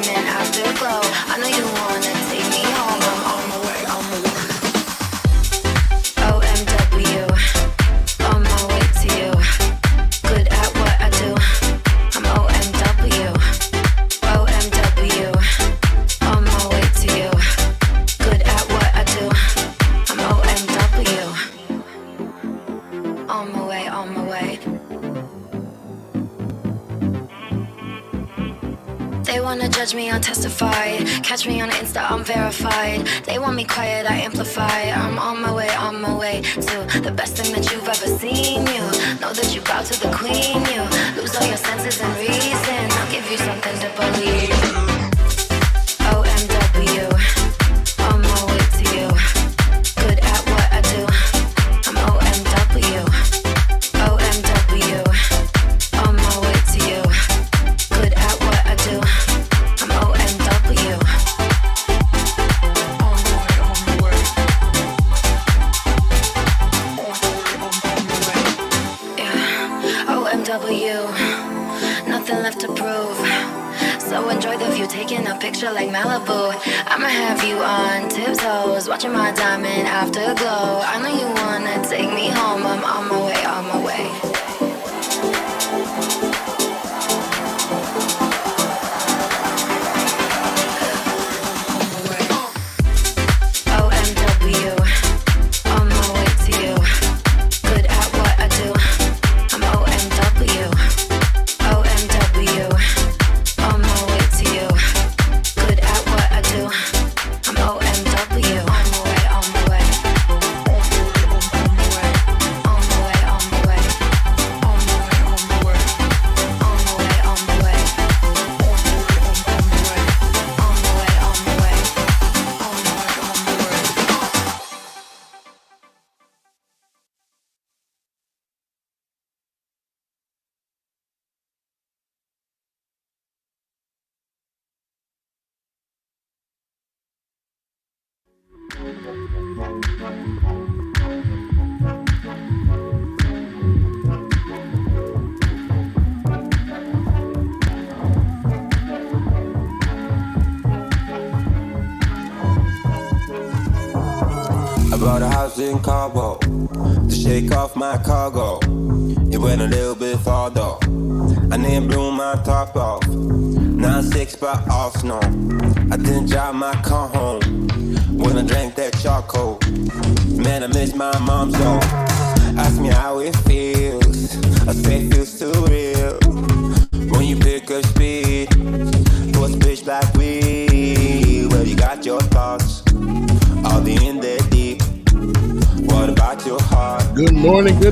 diamond afterglow. I know you wanna take me home. I'm on my way, on my way. OMW, on my way to you. Good at what I do. I'm OMW, OMW, on my way to you. Good at what I do. I'm OMW, on my way, on my way. They wanna judge me, I'll testify. Catch me on Insta, I'm verified. They want me quiet, I amplify. I'm on my way to the best thing that you've ever seen. You know that you bow to the queen. You lose all your senses and reason. I'll give you something to believe. OMW, on my way to you. Good at what I do. I'm OMW, OMW, on my way to you. Good at what I do. I'm OMW. On my way, on my way. Yeah, OMW. Nothing left to prove. So enjoy the view, taking a picture like Malibu. I'ma have you on tiptoes, watching my diamond afterglow. I know you wanna take me home. I'm on my way, on my way. OMW, on my way to you. Good at what I do. I'm OMW, OMW, on my way to you. Good at what I do. I'm OMW, on my way, on my way. On my way, on my way, on my way. On my way, on my way. On my way, on my way. On my way, on my way. On my way, on my way. On my way, on my way. I bought a house in Cabo to shake off my cargo. It went a little bit far though. I didn't blow my top off. Now 6 by Arsenal. I didn't drive my car home when I drank that charcoal. Man, I miss my mom so. Ask me how it feels. I say it feels too real. When you pick up speed, for pitch black weed. Well, you got your thoughts. All the in there deep. What about your heart? Good morning, people.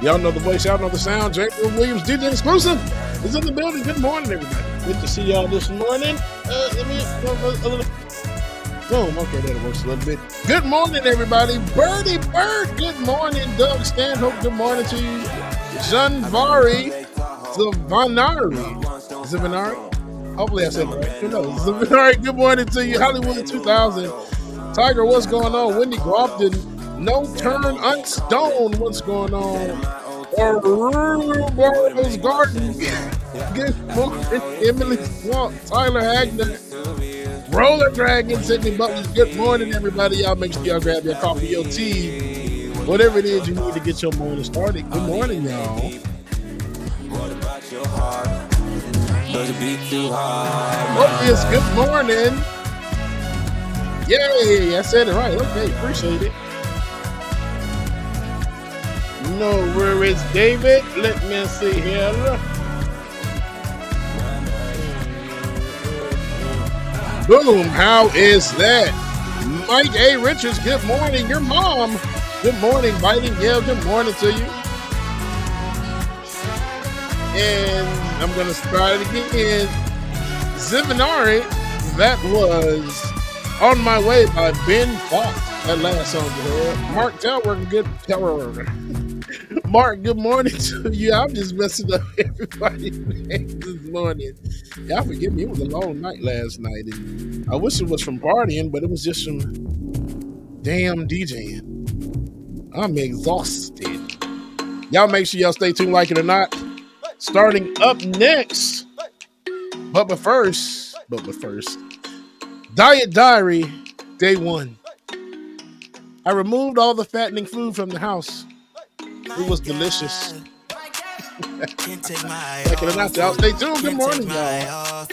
Y'all know the voice, y'all know the sound. Jacob Williams, DJ Exclusive, is in the building. Good morning, everybody. Good to see y'all this morning. Let me boom. Okay, that works a little bit. Good morning, everybody. Birdie Bird. Good morning, Doug Stanhope. Good morning to you, Janvari Zavanari. Hopefully I said it right. Who knows? Zavanari, good morning to you. Hollywood 2000. Tiger, what's going on? Wendy Grofton. No Turn Unstone, what's going on? Rose Garden. Good morning, Emily Swamp. Tyler Hagner. Roller Dragon, Sydney Butlers. Good morning, everybody. Y'all make sure y'all grab your coffee, your tea, whatever it is you need to get your morning started. Good morning, y'all. What about your heart? Does it beat too hard? What is good morning? Yay, I said it right. Okay, appreciate it. No, where is David? Let me see here. Boom, how is that? Mike A. Richards, good morning. Your mom, good morning. Biting Gail, good morning to you. And I'm going to start it again. Zivinari, that was On My Way by Ben Fox. That last song you heard. Mark Talworth, good Talworth. Mark, good morning to you. I'm just messing up everybody's name this morning. Y'all forgive me. It was a long night last night. And I wish it was from partying, but it was just from damn DJing. I'm exhausted. Y'all make sure y'all stay tuned, like it or not. Starting up next, but first, Diet Diary, day 1. I removed all the fattening food from the house. It was delicious. Checking it out, y'all. Stay tuned. Good morning, y'all.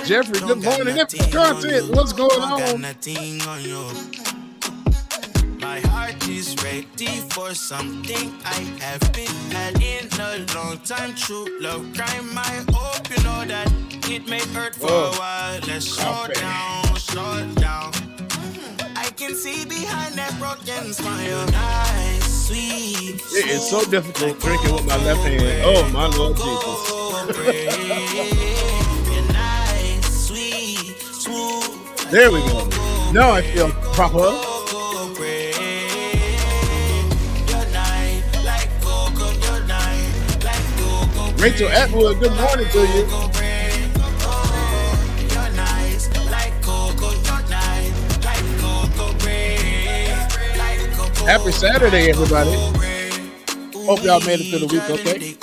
Jeffrey, good morning. If content, what's going on? My heart is ready for something I have been had in a long time. True love crime. I hope you know that it may hurt for a while. Let's slow down, slow down. I can see behind that broken smile. Nice, sweet. It is so difficult drinking with my left hand. Oh my Lord Jesus. There we go. Now I feel proper. Rachel Atwood, good morning to you. Happy Saturday, everybody. Hope y'all made it through the week, okay?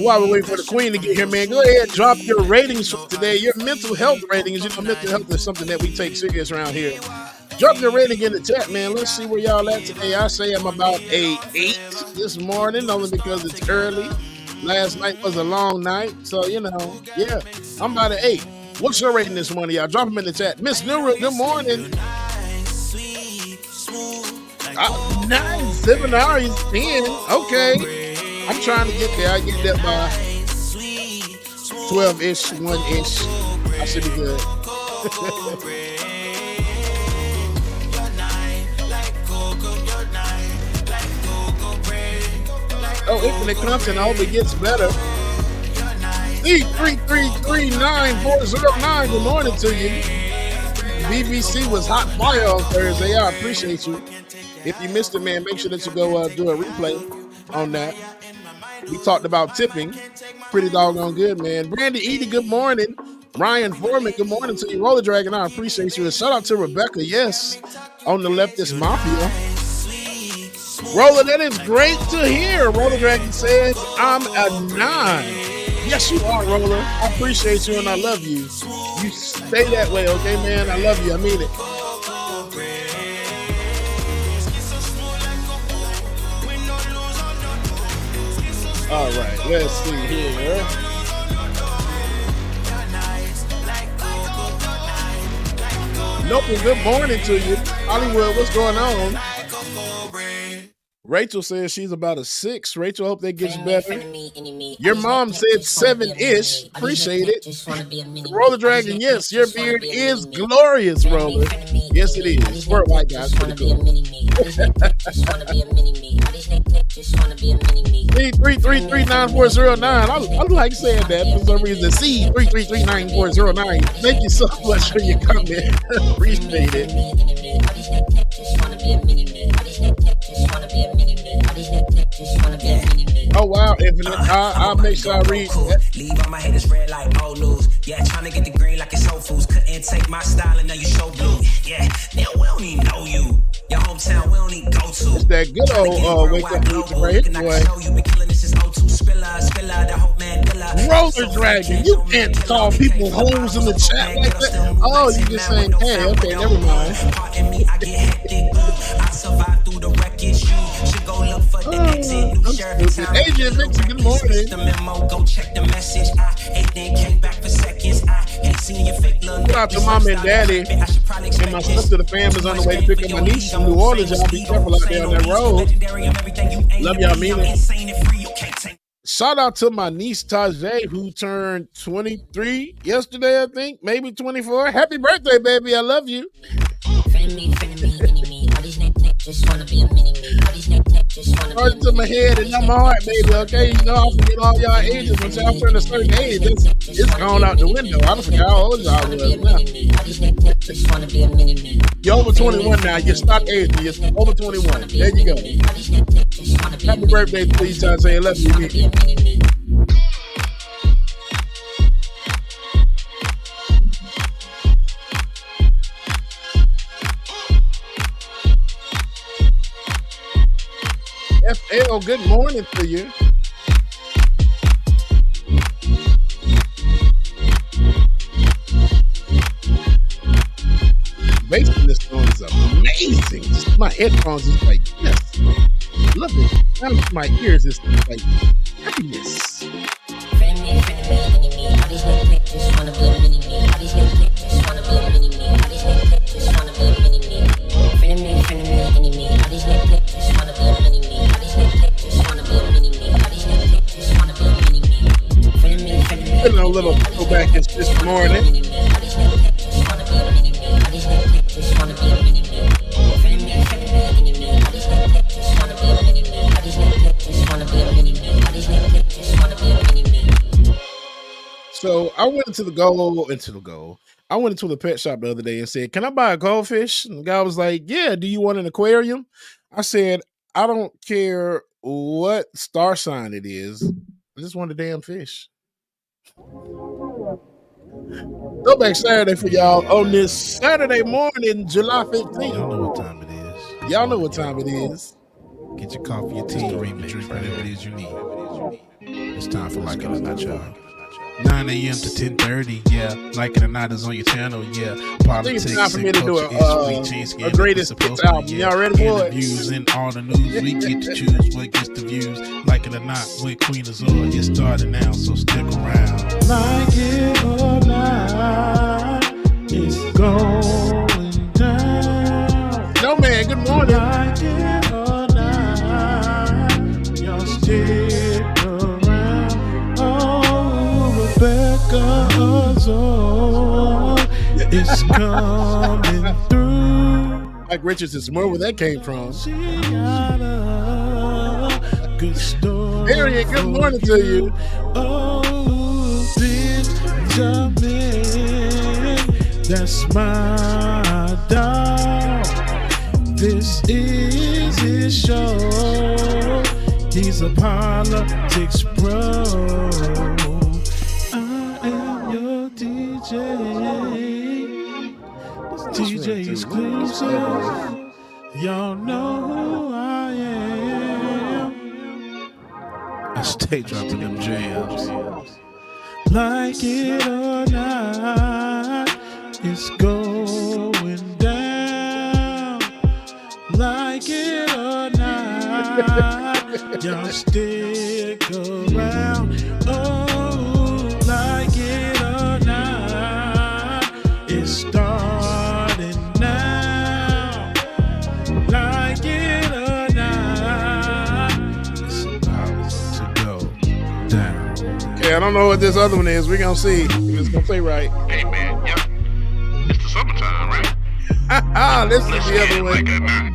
While we're waiting for the queen to get here, man, go ahead and drop your ratings for today. Your mental health ratings. You know, mental health is something that we take serious around here. Drop your rating in the chat, man. Let's see where y'all at today. I say I'm about a 8 this morning, only because it's early. Last night was a long night, so, you know, yeah, I'm about an 8. What's your rating this morning, y'all? Drop them in the chat. Miss Nura, good morning. 9, 7 hours, 10. Okay. I'm trying to get there. I get that by 12-ish, 1-ish. I should be good. Oh, infinite content. I hope it gets better. C3339-409. Good morning to you. BBC was hot fire on Thursday. I appreciate you. If you missed it, man, make sure that you go do a replay on that. We talked about tipping. Pretty doggone good, man. Brandy Edie, good morning. Ryan Foreman, good morning to you. Roller Dragon, I appreciate you. And shout out to Rebecca, yes, on the Leftist Mafia. Roller, that is great to hear. Roller Dragon says, I'm a 9. Yes, you are, Roller. I appreciate you and I love you. You stay that way, okay, man? I love you. I mean it. All right, let's see here. Nope, good morning to you. Hollywood, what's going on? Rachel says she's about a 6. Rachel, hope that gets better. Your mom said 7-ish. Appreciate it. Roller Dragon, yes, your beard is glorious, Roller. Yes, it is. For a white guy, it's pretty cool. 33339-409. I like saying that for some reason. C3339409. Thank you so much for your comment. Appreciate it. Oh wow, Infinite. I'll make sure I read that. Leave on my head is red like old news. Yeah, trying to get the green like it's Whole Foods. Couldn't take my style and now you show blue. Yeah, now we don't even know you. Your hometown we don't even go to. It's that good old wake up music right here, boy. Roller Dragon, you can't call people hoes in the chat like that. Oh, you just saying, hey, okay, never mind. Adrian Vixen, good morning. Shout out to mom and daddy and my sister. The fam is on the way to pick up my niece from New Orleans. Y'all be careful out there on that road. Love y'all, mean it. Shout out to my niece Tajay, who turned 23 yesterday, I think, maybe 24. Happy birthday, baby! I love you. Starting to my head and not my heart, baby. Okay, you know I forget all y'all ages. Once y'all turn a certain age, it's gone out the window. I forgot how old y'all was now. You're over 21 now. You stop aging. You're over 21. There you go. Happy birthday, please, Tajay. I love you. Chicago, good morning to you. Bass in this song is amazing. Just my headphones is like, yes, love it. Sound to my ears is like happiness. Feeling a little throwback this morning. So I went into I went into the pet shop the other day and said, "Can I buy a goldfish?" And the guy was like, "Yeah, do you want an aquarium?" I said, "I don't care what star sign it is. I just want a damn fish." Throwback Saturday for y'all on this Saturday morning, July 15th. Y'all know what time it is. Y'all know what time it is. Get your coffee, your tea, your drink, whatever it is you need. It's time for Like It or Not, y'all. 9 a.m. to 10:30, yeah. Like It or Not is on your channel, yeah. Politics, it's time for me and to do culture, a greatest hits album. Y'all ready for it? Interviews and all the news, we get to choose what gets the views. Like It or Not with Queen Azor, get started now, so stick around. Like it or not, it's going down. No man, good morning. Like it or not, y'all stick around. Oh, Rebecca Azor is coming through. Mike Richardson, where that came from? She got a good story. Harriet, good morning to you. Oh, Benjamin, that's my dog. This is his show. He's a politics bro. I am your DJ. DJ exclusive. Y'all know who I am. I stay dropping them jams. Like it or not, it's going down. Like it or not, y'all stick around. Oh, like it or not, it's starting now. Like it or not, it's about to go down. Okay, I don't know what this other one is. We're gonna see if it's gonna play right. Hey man, yeah, it's the summertime, right? This is Let's the get other it, one. like it or not.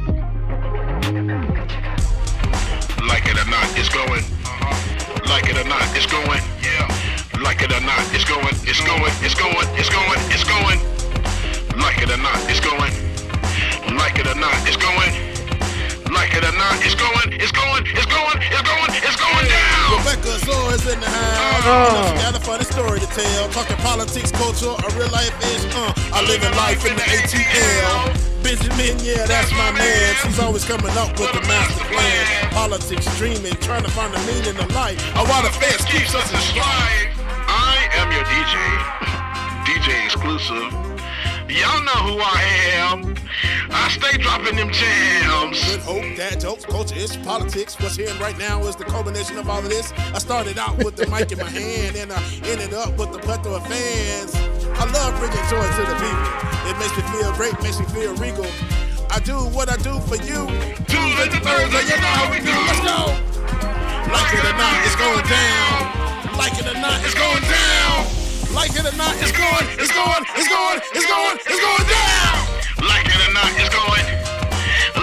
Like it or not, it's going. Like it or not, it's going. Yeah. Like it or not, it's going. It's going. It's going. It's going. It's going. Like it or not, it's going. Like it or not, it's going. Like it or not, it's going. It's going. It's going. It's going. It's going down. Rebecca Azor is in the house. She got a funny story to tell. Talking politics, culture, a real life ish. I live in life in the ATL. Benjamin, yeah, that's my man. She's always coming up with the master plan. Politics, dreaming, trying to find the meaning of life. While the feds keeps us in stride. I am your DJ. DJ exclusive. Y'all know who I am. I stay dropping them jams. Good hope, dad jokes, culture, it's politics. What's here right now is the culmination of all of this. I started out with the mic in my hand, and I ended up with the plethora of fans. I love bringing joy to the people. It makes me feel great, makes me feel regal. I do what I do for you. Tuesdays and Thursdays, you know how we do. Let's go. Like it or not, it's going down. Like it or not, it's going down. Like it or not, it's going, it's going, it's going, it's going, it's going down. Like it or not, it's going.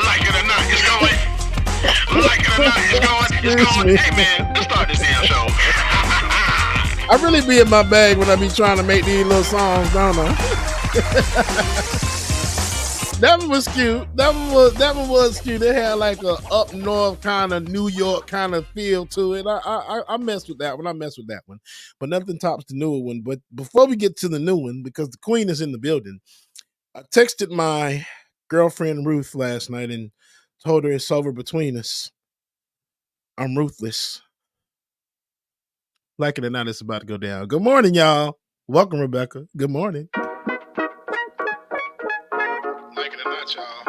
Like it or not, it's going. Like it or not, it's going. It's going. Hey man, let's start this damn show. I really be in my bag when I be trying to make these little songs, don't I? That one was cute. That one was cute. It had like a up north kind of New York kind of feel to it. I messed with that one. But nothing tops the newer one. But before we get to the new one, because the queen is in the building, I texted my girlfriend Ruth last night and told her it's over between us. I'm ruthless. Like it or not, it's about to go down. Good morning, y'all. Welcome, Rebecca. Good morning. Like it or not, y'all.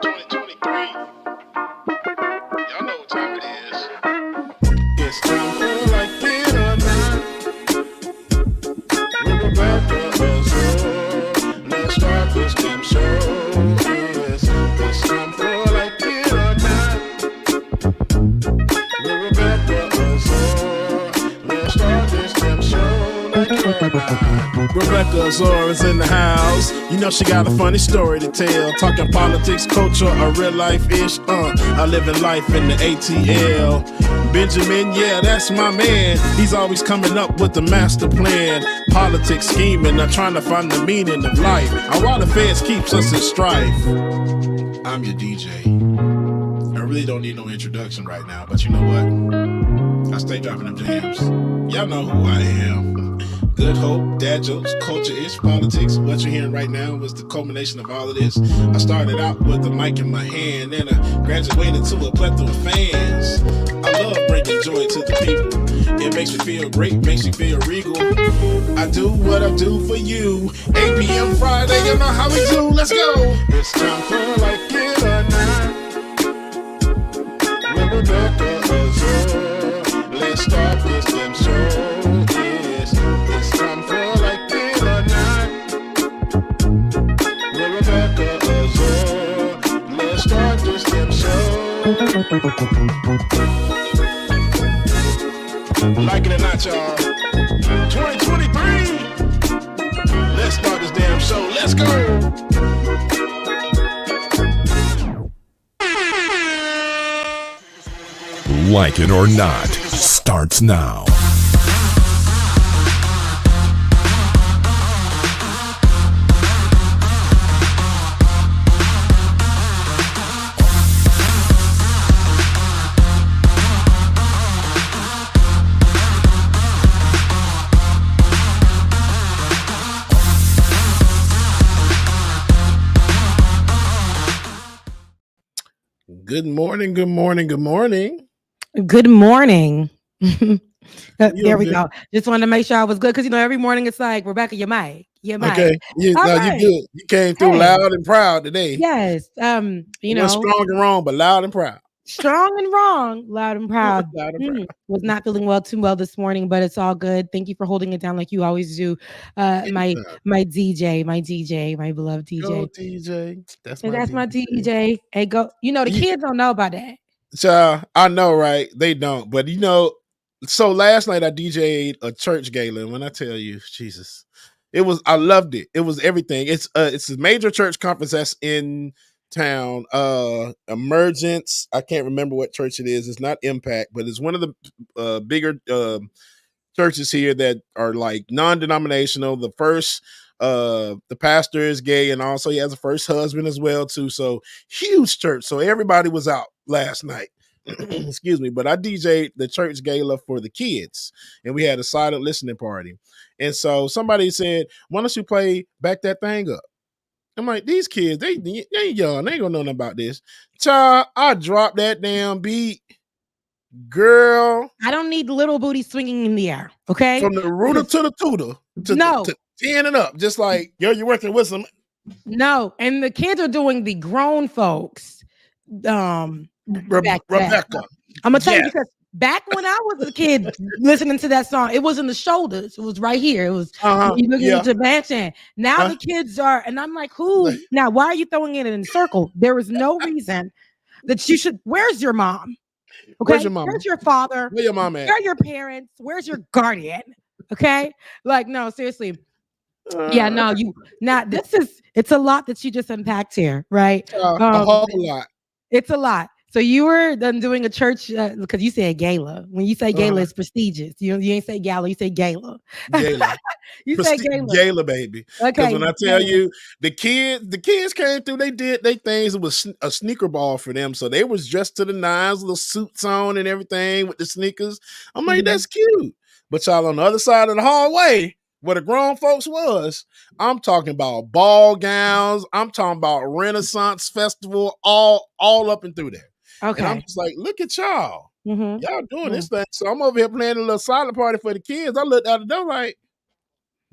2023. Y'all know what time it is. It's time for Like It or Not. With Rebecca Azor. Let's start this damn show. Yes, it's time for Like It or Not. With Rebecca Azor. Let's start this damn show. Like it or not. Rebecca Azor is in the house. You know she got a funny story to tell. Talking politics, culture, or real life ish. I live in life in the ATL. Benjamin, yeah, that's my man. He's always coming up with the master plan. Politics scheming, not trying to find the meaning of life. And while the feds keeps us in strife. I'm your DJ. I really don't need no introduction right now, but you know what? I stay dropping them jams. Y'all know who I am. Good hope, dad jokes, culture-ish, politics. What you're hearing right now was the culmination of all of this. I started out with the mic in my hand, and I graduated to a plethora of fans. I love bringing joy to the people. It makes me feel great, makes me feel regal. I do what I do for you. 8 p.m. Friday, you know how we do. Let's go. It's time for Like It or Not. With Rebecca Azor. Let's start this damn show. It's time for Like It or Not. With Rebecca Azor. Let's start this damn show. Like it or not, y'all. 2023. Let's start this damn show. Let's go. Like It or Not starts now. Good morning, good morning, good morning. Good morning. There we good? go. Just wanted to make sure I was good because every morning it's like, Rebecca, your mic. Okay, you right. good. You came through Hey. loud and proud today. Yes. You know, strong and wrong, but loud and proud. Strong and wrong, loud and proud. Loud and proud. Was not feeling too well this morning, but it's all good. Thank you for holding it down like you always do. My DJ, my beloved DJ. Go DJ. That's my DJ. Hey, go. The kids don't know about that. Child, I know, right? They don't. But so last night I DJ'd a church gala, and when I tell you, Jesus, I loved it. It was everything. It's a major church conference that's in town. Emergence. I can't remember what church it is. It's not Impact, but it's one of the bigger churches here that are like non-denominational. The first the pastor is gay, and also he has a first husband as well too. So huge church. So everybody was out last night. Excuse me, but I DJ'd the church gala for the kids, and we had a silent listening party. And so somebody said, "Why don't you play Back That Thing Up?" I'm like, these kids, they young, they ain't gonna know nothing about this. Child, I dropped that damn beat. Girl, I don't need little booty swinging in the air, okay? From the rooter to the tutor, to 10 and up, just like, you're working with some. No, and the kids are doing the grown folks. Rebecca. I'm gonna tell you, because back when I was a kid listening to that song, it was in the shoulders. It was right here. It was you looking at the bandstand. Now the kids are, and I'm like, who? Now, why are you throwing it in a circle? There is no reason that you should. Where's your mom? Okay, where's your mom? Where's your father? Where your mom at? Where are your parents? Where's your guardian? Okay, like, no, seriously. Yeah, no, it's a lot that you just unpacked here, right? A whole lot. It's a lot. So you were then doing a church, because you said gala. When you say gala, it's prestigious. You ain't say gala, you say gala. Gala. You say gala. Gala, baby. Okay. Because when I tell you, the kids came through, they did their things. It was a sneaker ball for them. So they was dressed to the nines, little suits on and everything with the sneakers. I'm like, that's cute. But y'all on the other side of the hallway, where the grown folks was, I'm talking about ball gowns. I'm talking about Renaissance Festival, all up and through there. And I'm Okay. just like, look at y'all. Mm-hmm. Y'all doing this thing. So I'm over here playing a little silent party for the kids. I looked out the door like,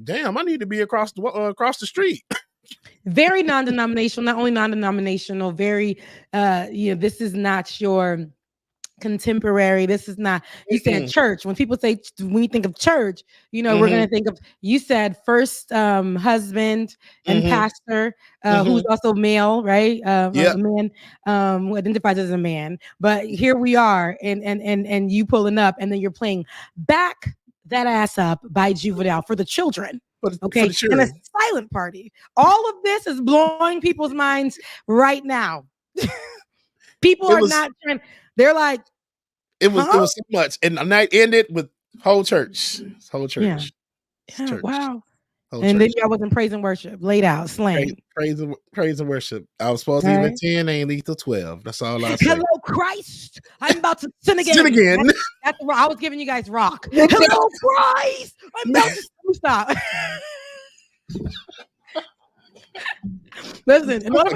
damn, I need to be across the street. Very non-denominational, not only non-denominational, very this is not your contemporary. This is not, you said church. When people say, when you think of church, we're going to think of, you said first husband and pastor, who's also male, right? A man who identifies as a man. But here we are, and you pulling up, and then you're playing Back That Ass Up by Juvenile for the children. Okay, for the children. And a silent party. All of this is blowing people's minds right now. People are not trying. They're like, it was so much, and the night ended with whole church. Yeah. Church. Wow. Whole and church. then y'all was in praise and worship, laid out, slain. Praise and worship. I was supposed to leave at 10, ain't leave till 12. That's all I said. Hello, Christ. I'm about to sin again. Sin again. That's I was giving you guys rock. Hello, Christ. I'm about to stop. Listen, in order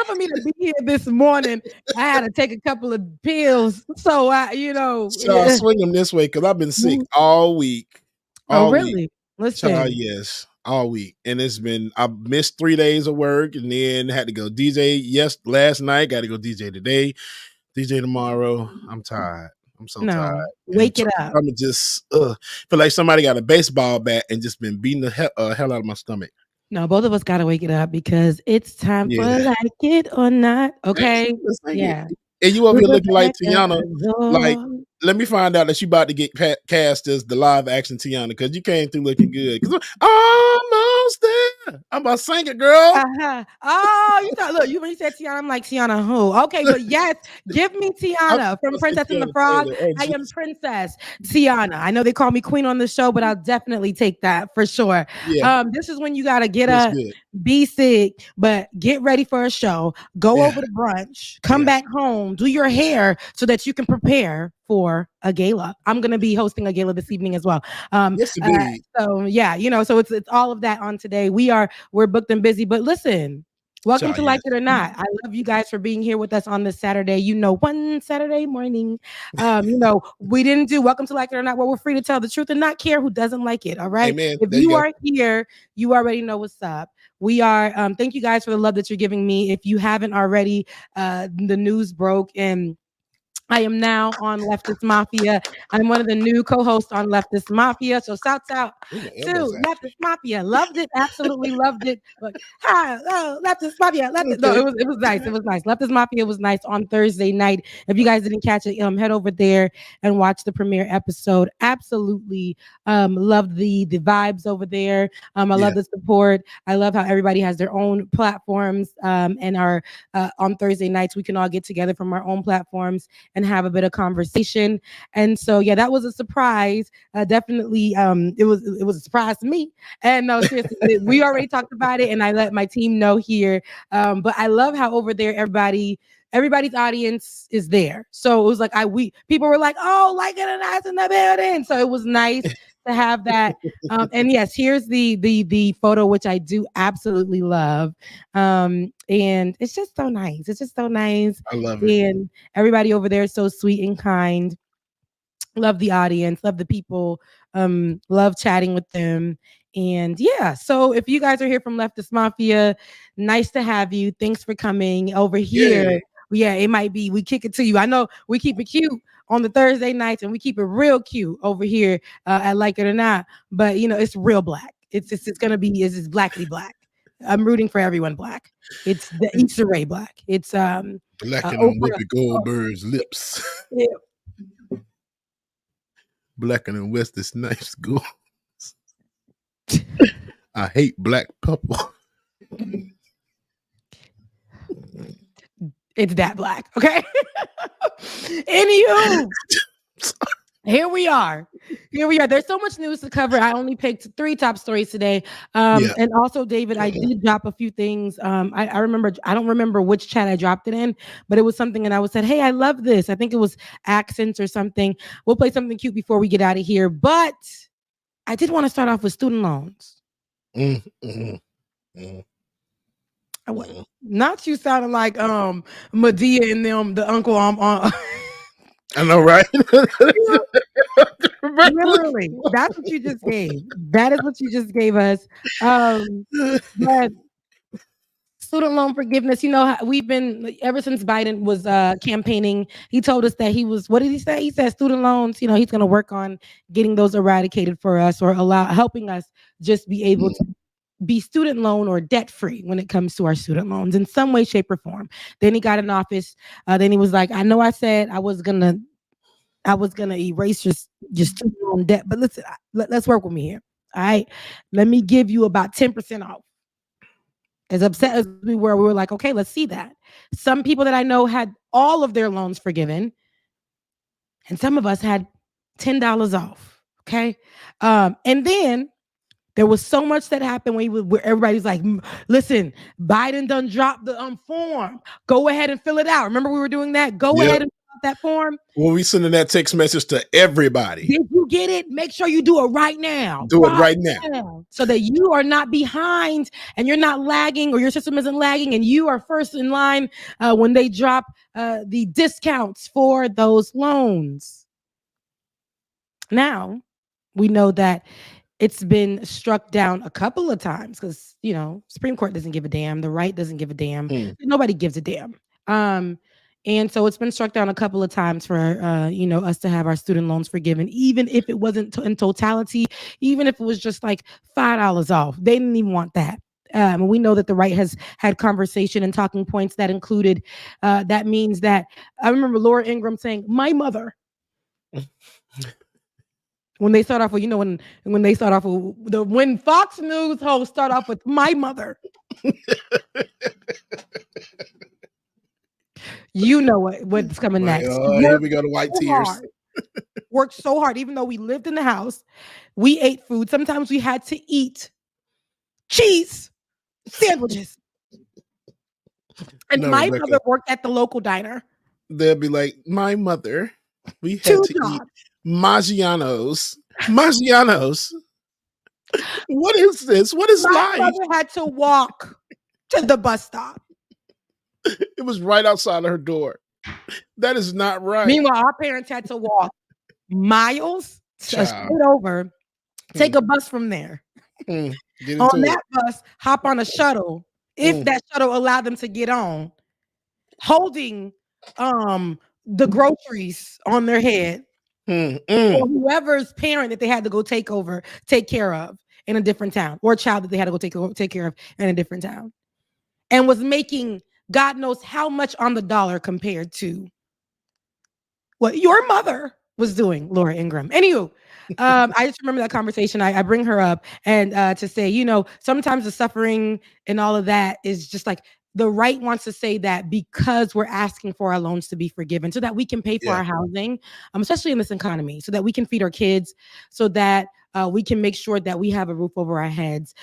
for me to be here this morning, I had to take a couple of pills. So So I'll swing them this way because I've been sick all week. Really? Week. Listen. Child, yes, all week. And I missed 3 days of work and then had to go DJ last night, got to go DJ today, DJ tomorrow. I'm tired. I'm so tired. Wake it up. I'm just feel like somebody got a baseball bat and just been beating the hell out of my stomach. No, both of us got to wake it up because it's time for Like It or Not. Okay. Yeah. And you over here looking like Tiana. Like, let me find out that you about to get cast as the live action Tiana because you came through looking good. Because almost there. I'm about to sing it, girl. Oh, you thought, look, when you said Tiana, I'm like, Tiana who? Okay, but yes, give me Tiana from Princess and the Frog. I am Princess Tiana. I know they call me Queen on the show, but I'll definitely take that for sure. Yeah. This is when you got to get up, be sick, but get ready for a show, go over to brunch, come back home, do your hair so that you can prepare for a gala. I'm going to be hosting a gala this evening as well. Yes, indeed. So yeah, so it's all of that on today. We're booked and busy, but listen, welcome to Like It or Not. I love you guys for being here with us on this Saturday. One Saturday morning. We didn't do Welcome to Like It or Not, where we're free to tell the truth and not care who doesn't like it. All right. Amen. If you are here, you already know what's up. We are. Thank you guys for the love that you're giving me. If you haven't already, the news broke and I am now on Leftist Mafia. I'm one of the new co-hosts on Leftist Mafia. So shouts out to Leftist Mafia. Loved it. Absolutely loved it. But Leftist Mafia. No, it was nice. It was nice. Leftist Mafia was nice on Thursday night. If you guys didn't catch it, head over there and watch the premiere episode. Absolutely loved the vibes over there. I love the support. I love how everybody has their own platforms and are on Thursday nights. We can all get together from our own platforms and have a bit of conversation. And so, yeah, that was a surprise. Definitely, it was a surprise to me. And no, seriously, we already talked about it, and I let my team know here. But I love how over there, everybody's audience is there. So it was like people were like, "Oh, Like It or Not in the building." So it was nice to have that. And yes, here's the photo, which I do absolutely love. And it's just so nice. It's just so nice. I love it. And everybody over there is so sweet and kind. Love the audience, love the people, love chatting with them. And yeah, so if you guys are here from Leftist Mafia, nice to have you. Thanks for coming over here. Yeah, it might be, we kick it to you. I know we keep it cute on the Thursday nights and we keep it real cute over here at Like It or Not, but it's real black. It's blackly black. I'm rooting for everyone black. It's the Issa Rae black. It's blacking on Whoopi Goldberg's lips. Yeah. Blacking and Wesley Snipes goals. I hate black purple. It's that black, okay? Anywho, here we are. There's so much news to cover. I only picked 3 top stories today. And also, David, I did drop a few things. I remember, I don't remember which chat I dropped it in, but it was something and I said, hey, I love this. I think it was accents or something. We'll play something cute before we get out of here. But I did want to start off with student loans. Not you sounding like Medea and them, the uncle I know, right? Literally, that's what you just gave. That is what you just gave us. But student loan forgiveness, we've been ever since Biden was campaigning. He told us that he was, what did he say? He said student loans, he's going to work on getting those eradicated for us or helping us just be able to be student loan or debt free when it comes to our student loans in some way, shape, or form. Then he got in office. Then he was like, I know I said I was gonna erase your student loan debt, but listen, let's work with me here. All right, let me give you about 10% off. As upset as we were like, okay, let's see that. Some people that I know had all of their loans forgiven, and some of us had $10 off. Okay, and then there was so much that happened where everybody's like, listen, Biden done dropped the form. Go ahead and fill it out. Remember we were doing that? Go ahead and fill out that form. Well, we sending that text message to everybody. Did you get it? Make sure you do it right now. Do it right now. So that you are not behind and you're not lagging or your system isn't lagging and you are first in line when they drop the discounts for those loans. Now, we know that it's been struck down a couple of times because, Supreme Court doesn't give a damn. The right doesn't give a damn. Nobody gives a damn. And so it's been struck down a couple of times for, us to have our student loans forgiven, even if it wasn't in totality, even if it was just like $5 off. They didn't even want that. We know that the right has had conversation and talking points that included, that means that I remember Laura Ingraham saying, my mother. When they start off with, when they start off with when Fox News hosts start off with my mother, you know what's coming next. Here we go to white tears. Worked so hard, even though we lived in the house, we ate food. Sometimes we had to eat cheese sandwiches. And my mother worked at the local diner. They'll be like, my mother, we had to eat Maggiano's. What is this? What is life? My mother had to walk to the bus stop. It was right outside of her door. That is not right. Meanwhile, our parents had to walk miles straight over, take a bus from there. On that bus, hop on a shuttle, if that shuttle allowed them to get on, holding the groceries on their head. Or whoever's parent that they had to go take care of in a different town, or a child that they had to go take care of in a different town, and was making God knows how much on the dollar compared to what your mother was doing, Laura Ingraham. Anywho, I just remember that conversation. I bring her up and to say, sometimes the suffering and all of that is just like, the right wants to say that because we're asking for our loans to be forgiven so that we can pay for our housing, especially in this economy, so that we can feed our kids, so that we can make sure that we have a roof over our heads,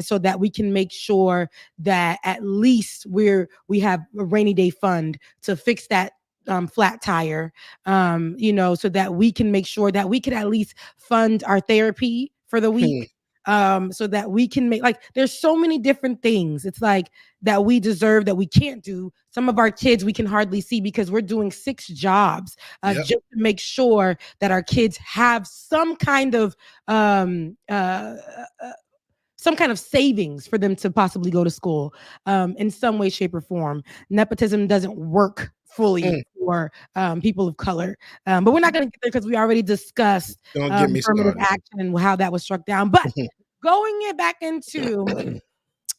so that we can make sure that at least we have a rainy day fund to fix that flat tire, so that we can make sure that we could at least fund our therapy for the week. So that we can make, like, there's so many different things. It's like that we deserve that we can't do. Some of our kids we can hardly see because we're doing 6 jobs just to make sure that our kids have some kind of savings for them to possibly go to school in some way, shape, or form. Nepotism doesn't work fully for people of color. But we're not going to get there because we already discussed affirmative action and how that was struck down. But going it back into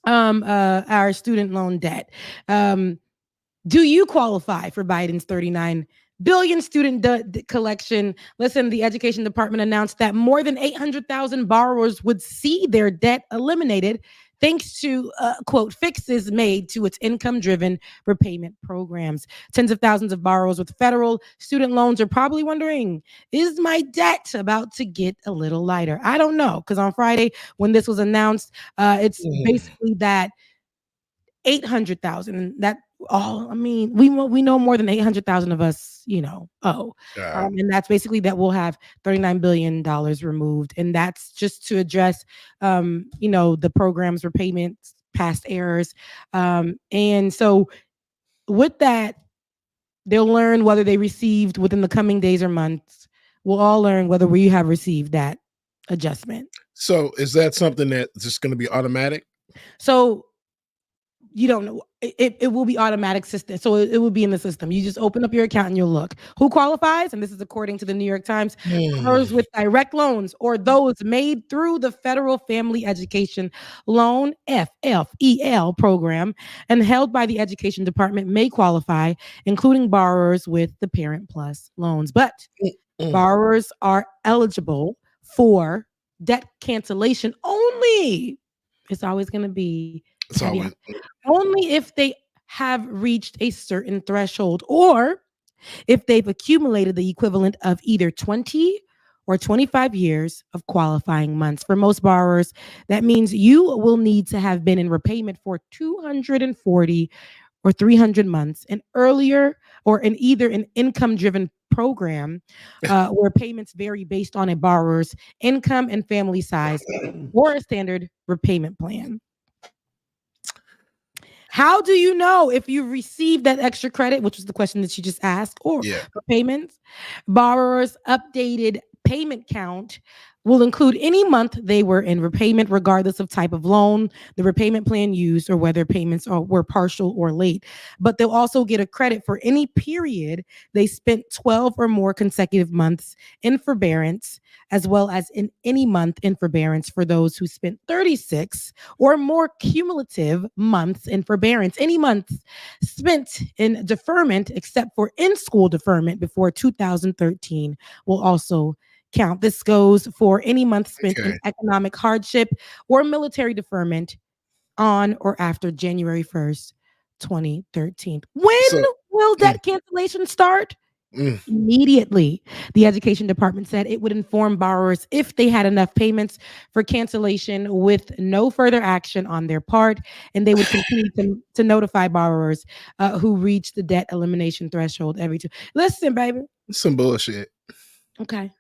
our student loan debt, do you qualify for Biden's $39 billion student debt collection? Listen, the Education Department announced that more than 800,000 borrowers would see their debt eliminated thanks to, quote, fixes made to its income-driven repayment programs. Tens of thousands of borrowers with federal student loans are probably wondering, is my debt about to get a little lighter? I don't know, because on Friday, when this was announced, it's basically that 800,000. That we know more than 800,000 of us, owe. And that's basically that we'll have $39 billion removed. And that's just to address, the program's repayment past errors. And so with that, they'll learn whether they received within the coming days or months. We'll all learn whether we have received that adjustment. So is that something that's just going to be automatic? So you don't know. It will be automatic system. So it will be in the system. You just open up your account and you'll look. Who qualifies? And this is according to the New York Times. Borrowers with direct loans or those made through the Federal Family Education Loan FFEL program and held by the Education Department may qualify, including borrowers with the Parent Plus loans. But borrowers are eligible for debt cancellation only. It's always going to be only if they have reached a certain threshold or if they've accumulated the equivalent of either 20 or 25 years of qualifying months. For most borrowers, that means you will need to have been in repayment for 240 or 300 months and earlier, or in either an income-driven program where payments vary based on a borrower's income and family size, or a standard repayment plan. How do you know if you received that extra credit, which was the question that you just asked, or for payments? Borrowers' updated payment count will include any month they were in repayment, regardless of type of loan, the repayment plan used, or whether payments were partial or late. But they'll also get a credit for any period they spent 12 or more consecutive months in forbearance, as well as in any month in forbearance for those who spent 36 or more cumulative months in forbearance. Any month spent in deferment, except for in-school deferment before 2013, will also count. This goes for any month spent in economic hardship or military deferment on or after January 1st, 2013. When will debt cancellation start? Immediately. The Education Department said it would inform borrowers if they had enough payments for cancellation with no further action on their part, and they would continue to notify borrowers who reach the debt elimination threshold every two. Listen, baby. Some bullshit. Okay.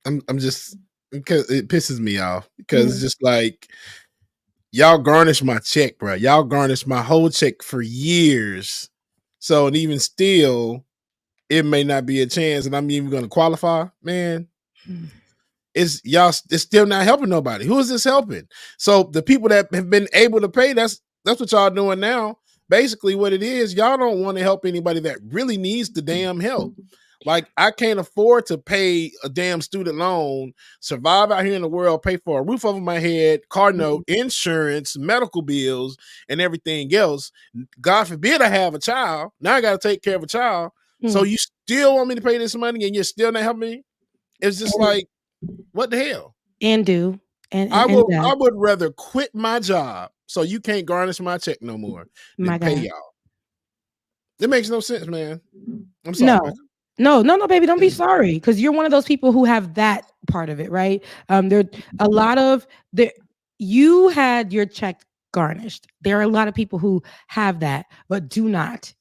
I'm just, because it pisses me off, because it's just like, y'all garnish my check, bro. Y'all garnish my whole check for years. So, and even still, it may not be a chance and I'm even going to qualify, man. It's still not helping nobody. Who is this helping? So the people that have been able to pay, that's what y'all doing now. Basically what it is, y'all don't want to help anybody that really needs the damn help. Like, I can't afford to pay a damn student loan, survive out here in the world, pay for a roof over my head, car note, insurance, medical bills, and everything else. God forbid I have a child. Now I got to take care of a child. So you still want me to pay this money and you're still not helping me? It's just like, what the hell? I would rather quit my job so you can't garnish my check no more than pay y'all. It makes no sense, man. I'm sorry. No, baby, don't be sorry, because you're one of those people who have that part of it, right? There a lot of you had your check garnished. There are a lot of people who have that, but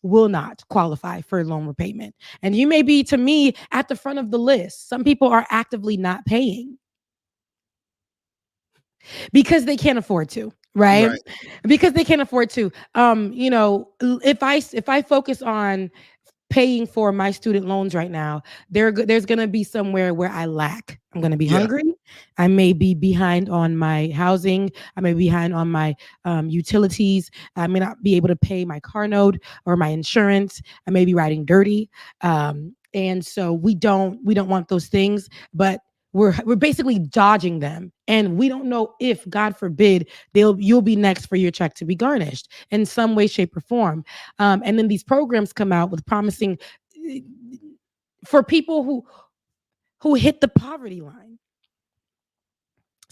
will not qualify for loan repayment. And you may be, to me, at the front of the list. Some people are actively not paying because they can't afford to, right? Because they can't afford to. If I focus on paying for my student loans right now, there's going to be somewhere where I lack. I'm going to be hungry. I may be behind on my housing. I may be behind on my utilities. I may not be able to pay my car note or my insurance. I may be riding dirty. And so we don't want those things, but we're basically dodging them. And we don't know if, God forbid, you'll be next for your check to be garnished in some way, shape, or form. And then these programs come out with promising for people who hit the poverty line.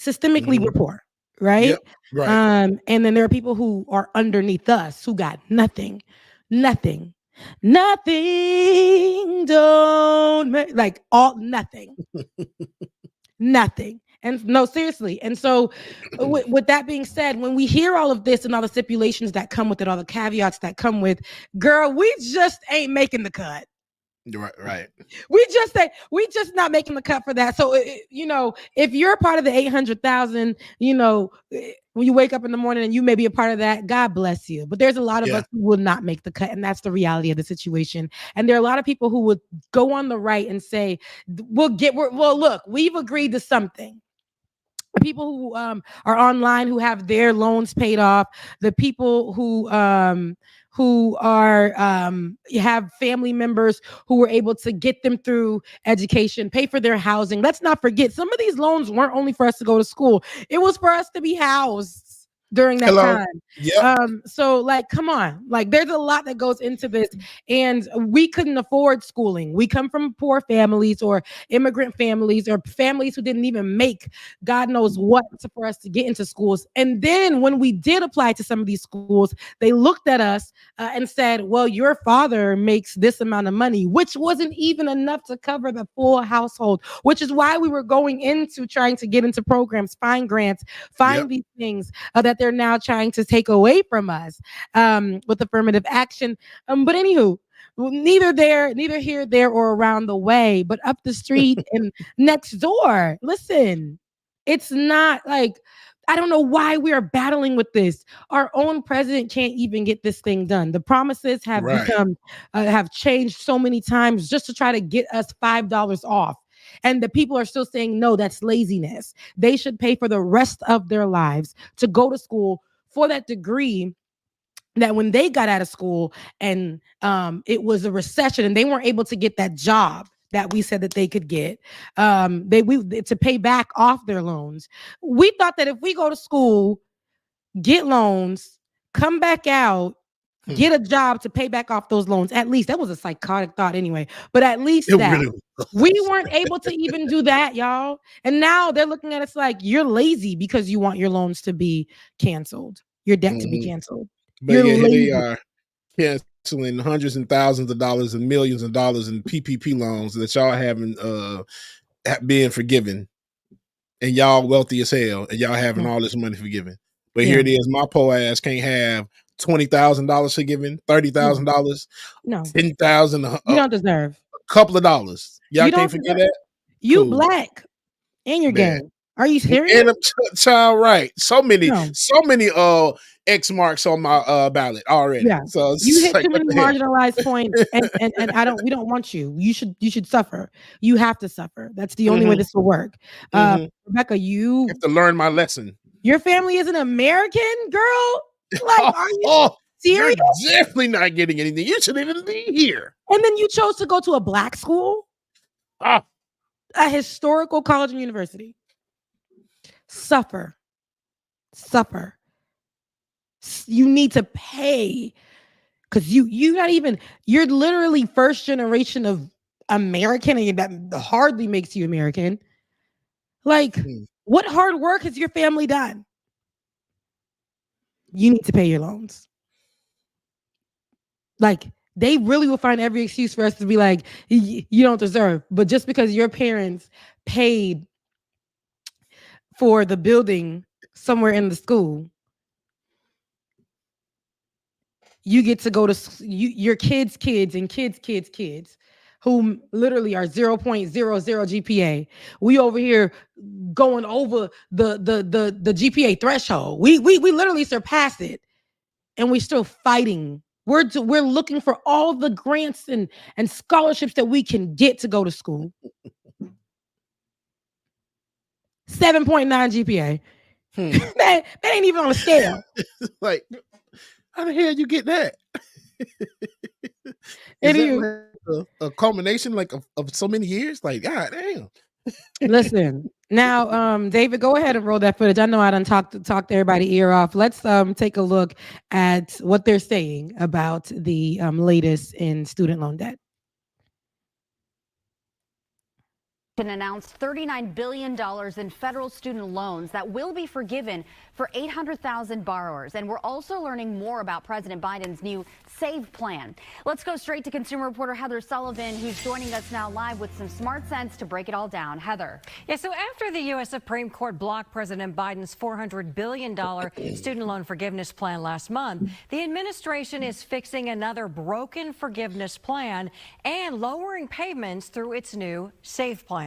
Systemically, we're poor, right? Yep, right. And then there are people who are underneath us who got nothing. Nothing. Nothing. And no, seriously. And so with that being said, when we hear all of this and all the stipulations that come with it, all the caveats that come with, girl, we just ain't making the cut. Right. We just not making the cut for that. So if you're a part of the 800,000, when you wake up in the morning and you may be a part of that, God bless you. But there's a lot of us who will not make the cut, and that's the reality of the situation. And there are a lot of people who would go on the right and say, look, we've agreed to something. The people who are online who have their loans paid off, the people who are have family members who were able to get them through education, pay for their housing. Let's not forget, some of these loans weren't only for us to go to school. It was for us to be housed during that time. Yep. So come on, there's a lot that goes into this, and we couldn't afford schooling. We come from poor families or immigrant families or families who didn't even make God knows what for us to get into schools. And then when we did apply to some of these schools, they looked at us and said, well, your father makes this amount of money, which wasn't even enough to cover the full household, which is why we were going into trying to get into programs, find grants, find these things that they're now trying to take away from us with affirmative action. But anywho, neither here, there, or around the way, but up the street and next door. Listen, it's not I don't know why we are battling with this. Our own president can't even get this thing done. The promises have become have changed so many times just to try to get us $5 off. And the people are still saying, no, that's laziness. They should pay for the rest of their lives to go to school for that degree that when they got out of school and it was a recession and they weren't able to get that job that we said that they could get, to pay back off their loans. We thought that if we go to school, get loans, come back out, get a job to pay back off those loans. At least that was a psychotic thought anyway, but at least that really we weren't able to even do that, y'all. And now they're looking at us like you're lazy because you want your loans to be canceled, your debt to be canceled. But you're here lazy. they are canceling hundreds and thousands of dollars and millions of dollars in PPP loans that y'all haven't being forgiven, and y'all wealthy as hell, and y'all having all this money forgiven. But here it is, my poor ass can't have $20,000 forgiven, $30,000, no, $10,000. You don't deserve a couple of dollars. Y'all can't forget that. You cool. Black and you're gay. Are you serious? And a child, right? So many X marks on my ballot already. Yeah. So you hit too many marginalized points, and we don't want you. You should suffer. You have to suffer. That's the only way this will work. Rebecca, you have to learn my lesson. Your family is an American, girl. Are you serious? You're definitely not getting anything. You shouldn't even be here. And then you chose to go to a black school, a historical college and university. Suffer. You need to pay because you're literally first generation of American, and that hardly makes you American. What hard work has your family done? You need to pay your loans. They really will find every excuse for us to be like, you don't deserve. But just because your parents paid for the building somewhere in the school, you get to go to your kids' and kids' who literally are 0.00 GPA. We over here going over the GPA threshold. We literally surpassed it, and we're still fighting. We're looking for all the grants and scholarships that we can get to go to school. 7.9 GPA. that ain't even on a scale. How the hell you get that? A culmination of so many years? God damn. Listen, now, David, go ahead and roll that footage. I know I done talked everybody ear off. Let's take a look at what they're saying about the latest in student loan debt. Announced $39 billion in federal student loans that will be forgiven for 800,000 borrowers. And we're also learning more about President Biden's new SAVE plan. Let's go straight to consumer reporter Heather Sullivan, who's joining us now live with some smart sense to break it all down. Heather. Yeah, so after the U.S. Supreme Court blocked President Biden's $400 billion student loan forgiveness plan last month, the administration is fixing another broken forgiveness plan and lowering payments through its new SAVE plan.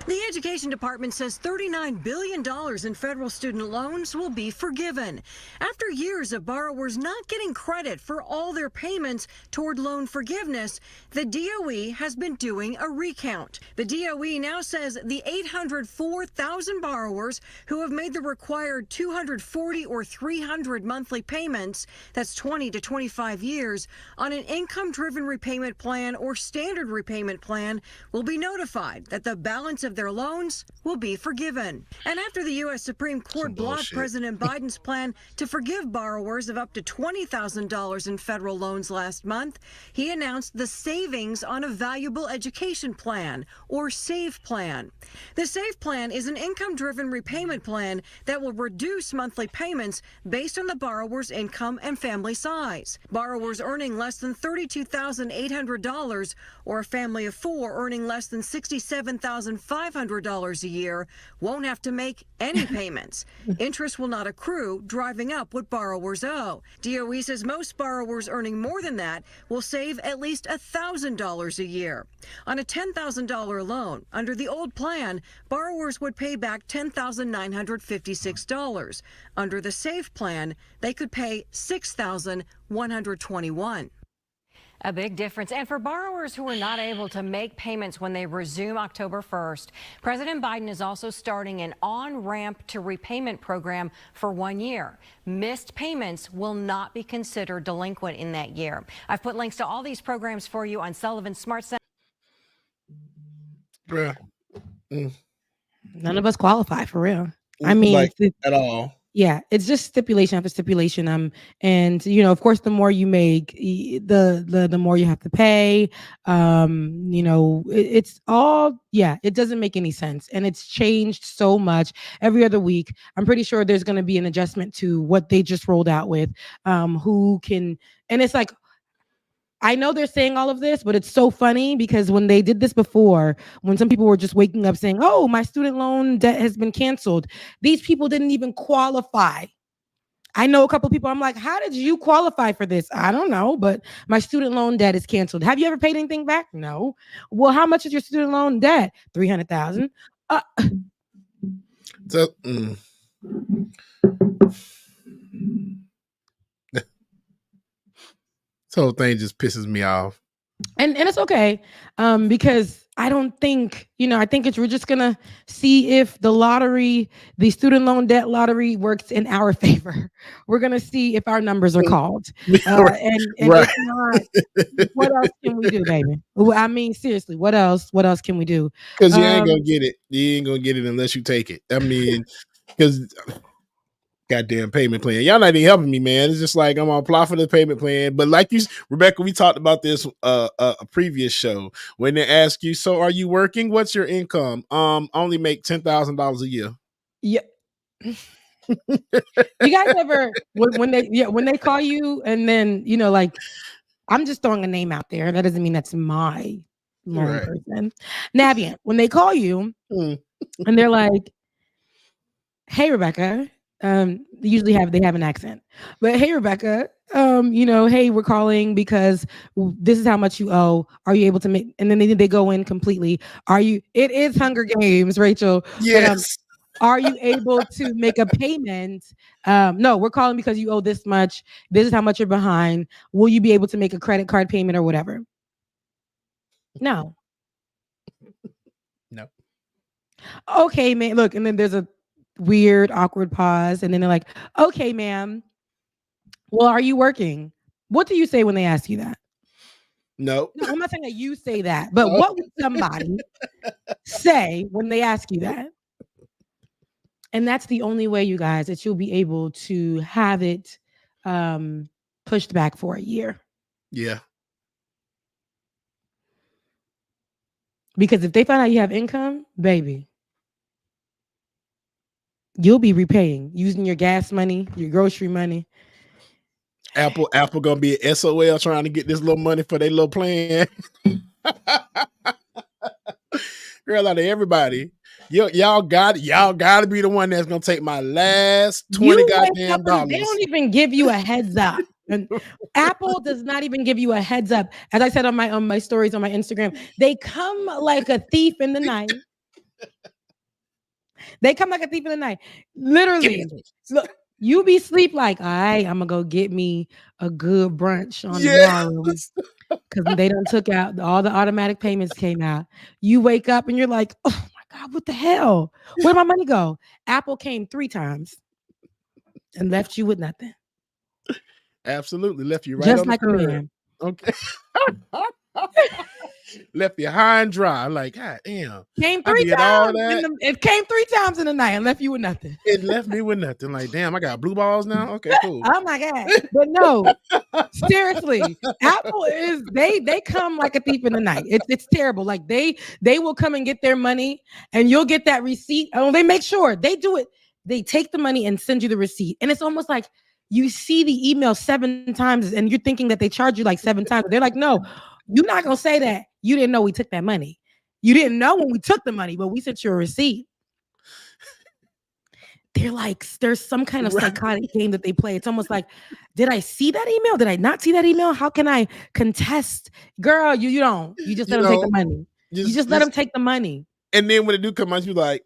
The Education Department says $39 billion in federal student loans will be forgiven after years of borrowers not getting credit for all their payments toward loan forgiveness. The DOE has been doing a recount. The DOE now says the 804,000 borrowers who have made the required 240 or 300 monthly payments, that's 20 to 25 years, on an income-driven repayment plan or standard repayment plan will be notified that the balance of their loans will be forgiven. And after the U.S. Supreme Court blocked President Biden's plan to forgive borrowers of up to $20,000 in federal loans last month, he announced the Savings on a Valuable Education Plan, or SAVE plan. The SAVE plan is an income-driven repayment plan that will reduce monthly payments based on the borrower's income and family size. Borrowers earning less than $32,800 or a family of four earning less than $67,500 a year won't have to make any payments. Interest will not accrue, driving up what borrowers owe. DOE says most borrowers earning more than that will save at least $1,000 a year. On a $10,000 loan, under the old plan, borrowers would pay back $10,956. Under the SAVE plan, they could pay $6,121. A big difference. And for borrowers who are not able to make payments when they resume October 1st, President Biden is also starting an on-ramp to repayment program for 1 year. Missed payments will not be considered delinquent in that year. I've put links to all these programs for you on Sullivan's Smart Center. None of us qualify, for real. I mean, like, at all. Yeah, it's just stipulation after stipulation. And of course, the more you make, the more you have to pay. It's all, it doesn't make any sense, and it's changed so much every other week. I'm pretty sure there's going to be an adjustment to what they just rolled out with. Who can, and it's like, I know they're saying all of this, but it's so funny because when they did this before, when some people were just waking up saying, oh, my student loan debt has been canceled, these people didn't even qualify. I know a couple of people, I'm like, how did you qualify for this? I don't know, but my student loan debt is canceled. Have you ever paid anything back? No. Well, how much is your student loan debt? $300,000. This whole thing just pisses me off. And it's okay, because I don't think, I think we're just going to see if the student loan debt lottery works in our favor. We're going to see if our numbers are called. And right. If not, what else can we do, baby? I mean, seriously, what else can we do? Because you ain't going to get it. You ain't going to get it unless you take it. I mean, because... goddamn payment plan. Y'all not even helping me, man. It's just like I'm gonna apply for the payment plan. But like you, Rebecca, we talked about this a previous show when they ask you, so are you working? What's your income? Only make $10,000 a year. Yeah. You guys ever when they call you and then like, I'm just throwing a name out there. That doesn't mean that's my loan person. Navient, when they call you and they're like, hey, Rebecca. Usually they have an accent, but hey, Rebecca, hey, we're calling because this is how much you owe. Are you able to make? And then they go in completely. It is Hunger Games, Rachel. Yes. But, are you able to make a payment? No, we're calling because you owe this much. This is how much you're behind. Will you be able to make a credit card payment or whatever? No. No. Okay, man. Look, and then there's a weird, awkward pause, and then they're like, okay, ma'am, well, are you working? What do you say when they ask you that? No, I'm not saying that you say that, but what would somebody say when they ask you that? And that's the only way, you guys, that you'll be able to have it pushed back for a year. Yeah. Because if they find out you have income, baby, you'll be repaying using your gas money, your grocery money. Apple gonna be an SOL trying to get this little money for their little plan. Girl, out of everybody, y'all got to be the one that's gonna take my last 20 goddamn dollars. They don't even give you a heads up. And Apple does not even give you a heads up. As I said on my stories on my Instagram, they come like a thief in the night. They come like a thief in the night. Literally. Look, you be sleep like, all right, I'm gonna go get me a good brunch on tomorrow. Because they done took out all the automatic payments came out. You wake up and you're like, oh my God, what the hell? Where'd my money go? Apple came 3 times and left you with nothing. Absolutely. Left you right just on like the a curb. man. Okay. Left you high and dry. Like, God damn. Came 3 times. It came 3 times in the night and left you with nothing. It left me with nothing. Like, damn, I got blue balls now. Okay, cool. Oh my God. But no, seriously, Apple is they come like a thief in the night. It's terrible. Like they will come and get their money and you'll get that receipt. Oh, they make sure they do it. They take the money and send you the receipt. And it's almost like you see the email 7 times and you're thinking that they charge you like 7 times. They're like, no, you're not gonna say that. You didn't know we took that money. You didn't know when we took the money, but we sent you a receipt. They're like, there's some kind of psychotic game that they play. It's almost like, did I see that email? Did I not see that email? How can I contest? Girl, you don't. You just let them take the money. You just let them take the money. And then when it do come out, you're like,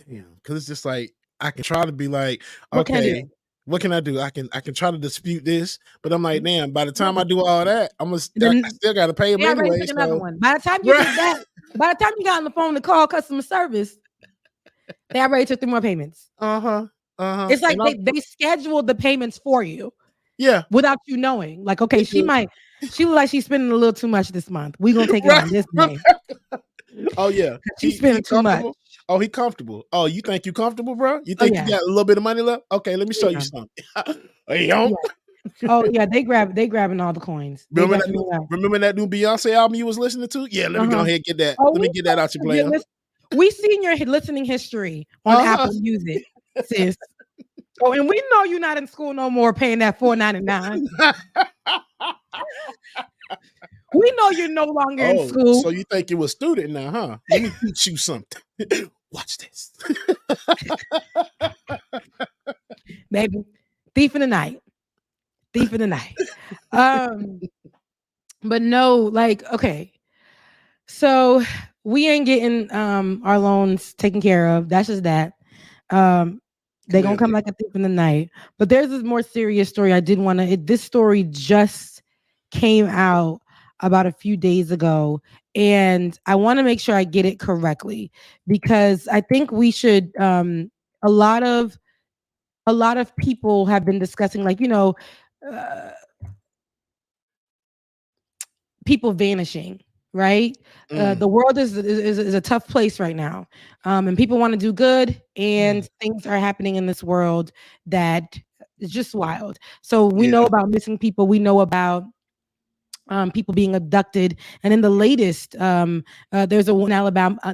damn, because it's just like, I can try to be like, okay, what can I do? I can try to dispute this, but I'm like, damn, by the time I do all that, I still got to pay them anyway. So. Another one. By the time you did that, by the time you got on the phone to call customer service, they already took 3 more payments. It's like they scheduled the payments for you. Yeah. Without you knowing. Like, okay, she look like she's spending a little too much this month. We're gonna take it on this day. Oh yeah. She's spending too much. Oh, he comfortable. Oh, you think you comfortable, bro? You think you got a little bit of money left? Okay, let me show you something. Oh yeah, they grabbing all the coins. Remember that new Beyonce album you was listening to? Yeah, let me go ahead and get that. Let me get that out your player. We seen your listening history on Apple Music, sis. Oh, and we know you're not in school no more paying that $4.99. We know you're no longer in school. So you think you a student now, huh? Let me teach you something. Watch this. Baby, thief in the night. Thief in the night. But no, like, okay. So we ain't getting our loans taken care of. That's just that. They're gonna come like a thief in the night. But there's this more serious story. I did want to. This story just came out about a few days ago, and I want to make sure I get it correctly because I think we should. A lot of people have been discussing, like, people vanishing. Right. The world is a tough place right now. And people want to do good and things are happening in this world that is just wild. So we know about missing people. We know about people being abducted. And in the latest, there's an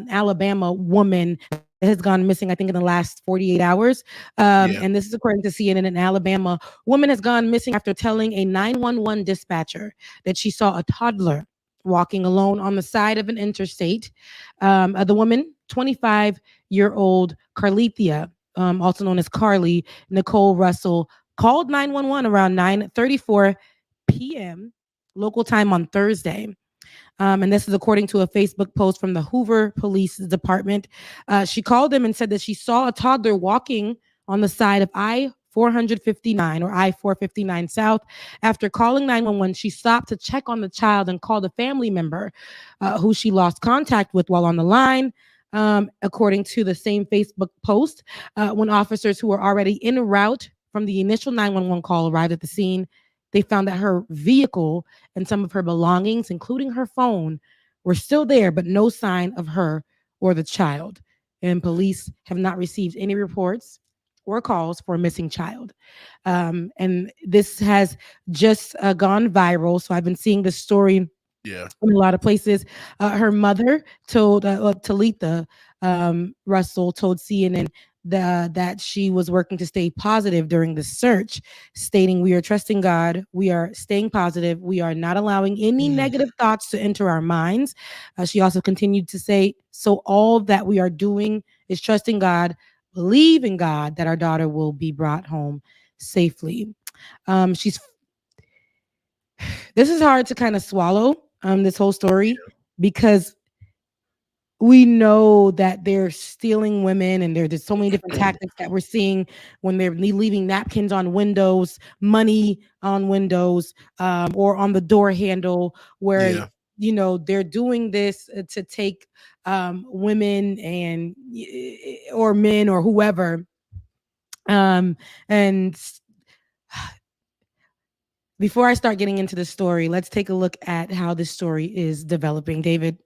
Alabama woman that has gone missing, I think, in the last 48 hours. And this is according to CNN. In Alabama, woman has gone missing after telling a 911 dispatcher that she saw a toddler walking alone on the side of an interstate. The woman, 25-year-old Carlethia, also known as Carly Nicole Russell, called 911 around 9:34 p.m. local time on Thursday. And this is according to a Facebook post from the Hoover Police Department. She called them and said that she saw a toddler walking on the side of I-459 or I-459 South. After calling 911, she stopped to check on the child and called a family member who she lost contact with while on the line. According to the same Facebook post, when officers who were already en route from the initial 911 call arrived at the scene, they found that her vehicle and some of her belongings, including her phone, were still there, but no sign of her or the child. And police have not received any reports or calls for a missing child. And this has just gone viral. So I've been seeing this story Yeah. In a lot of places. Her mother told Talitha Russell told CNN that she was working to stay positive during the search, stating, "We are trusting God. We are staying positive. We are not allowing any negative thoughts to enter our minds." She also continued to say, "So all that we are doing is trusting God, believe in God that our daughter will be brought home safely." She's This is hard to kind of swallow, this whole story, because we know that they're stealing women, and there's so many different tactics that we're seeing when they're leaving napkins on windows, money on windows, or on the door handle, where Yeah. they're doing this to take women or men or whoever, and before I start getting into the story, let's take a look at how this story is developing. David.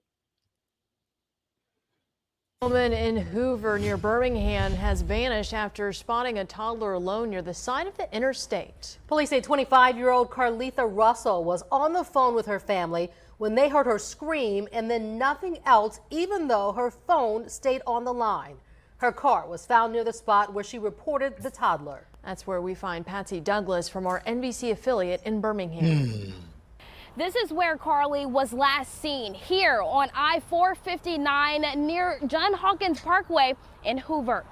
A woman in Hoover near Birmingham has vanished after spotting a toddler alone near the side of the interstate. Police say 25-year-old Carletha Russell was on the phone with her family when they heard her scream and then nothing else, even though her phone stayed on the line. Her car was found near the spot where she reported the toddler. That's where we find Patsy Douglas from our NBC affiliate in Birmingham. This is where Carly was last seen, here on I-459 near John Hawkins Parkway in Hoover.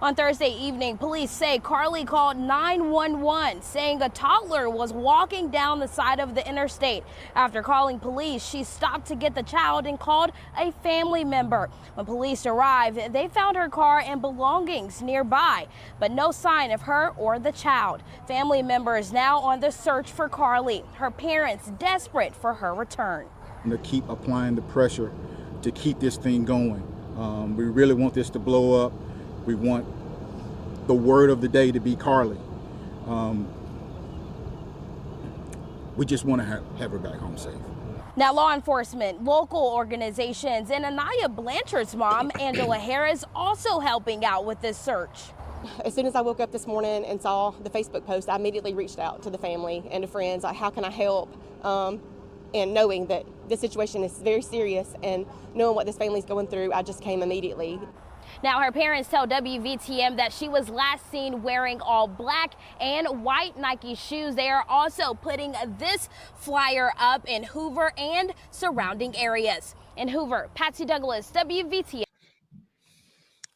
On Thursday evening, police say Carly called 911 saying a toddler was walking down the side of the interstate. After calling police, she stopped to get the child and called a family member. When police arrived, they found her car and belongings nearby, but no sign of her or the child. Family members now on the search for Carly, her parents desperate for her return. To keep applying the pressure to keep this thing going. We really want this to blow up. We want the word of the day to be Carly. We just want to have her back home safe. Now, law enforcement, local organizations, and Anaya Blanchard's mom, Angela Harris, also helping out with this search. As soon as I woke up this morning and saw the Facebook post, I immediately reached out to the family and to friends, like, how can I help? And knowing that this situation is very serious and knowing what this family's going through, I just came immediately. Now, her parents tell WVTM that she was last seen wearing all black and white Nike shoes. They are also putting this flyer up in Hoover and surrounding areas. In Hoover, Patsy Douglas, WVTM.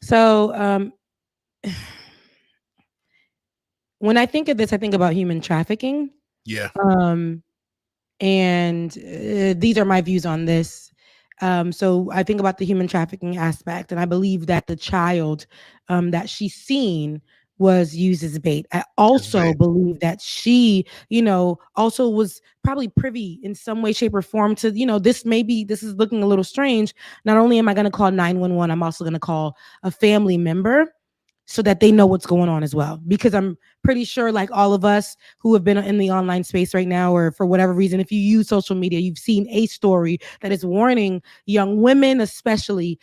So, when I think of this, I think about human trafficking. Yeah. And these are my views on this. So I think about the human trafficking aspect, and I believe that the child that she's seen was used as bait. I also believe that she, also was probably privy in some way, shape, or form to, this is looking a little strange. Not only am I going to call 911, I'm also going to call a family member so that they know what's going on as well. Because I'm pretty sure, like all of us who have been in the online space right now, or for whatever reason, if you use social media, you've seen a story that is warning young women, especially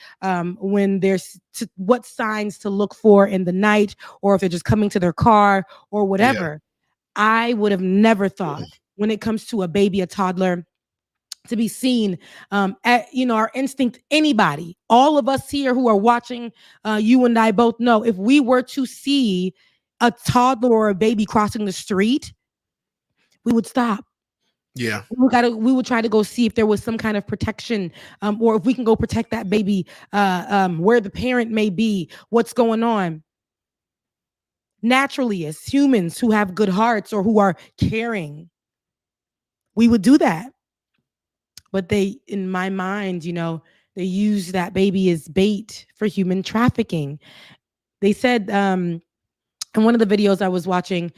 when there's what signs to look for in the night, or if they're just coming to their car or whatever. Yeah. I would have never thought when it comes to a baby, a toddler, to be seen our instinct, anybody, all of us here who are watching, you and I both know, if we were to see a toddler or a baby crossing the street, we would stop. Yeah. We would try to go see if there was some kind of protection, or if we can go protect that baby, where the parent may be, what's going on. Naturally, as humans who have good hearts or who are caring, we would do that. But they, in my mind, they use that baby as bait for human trafficking. They said in one of the videos I was watching,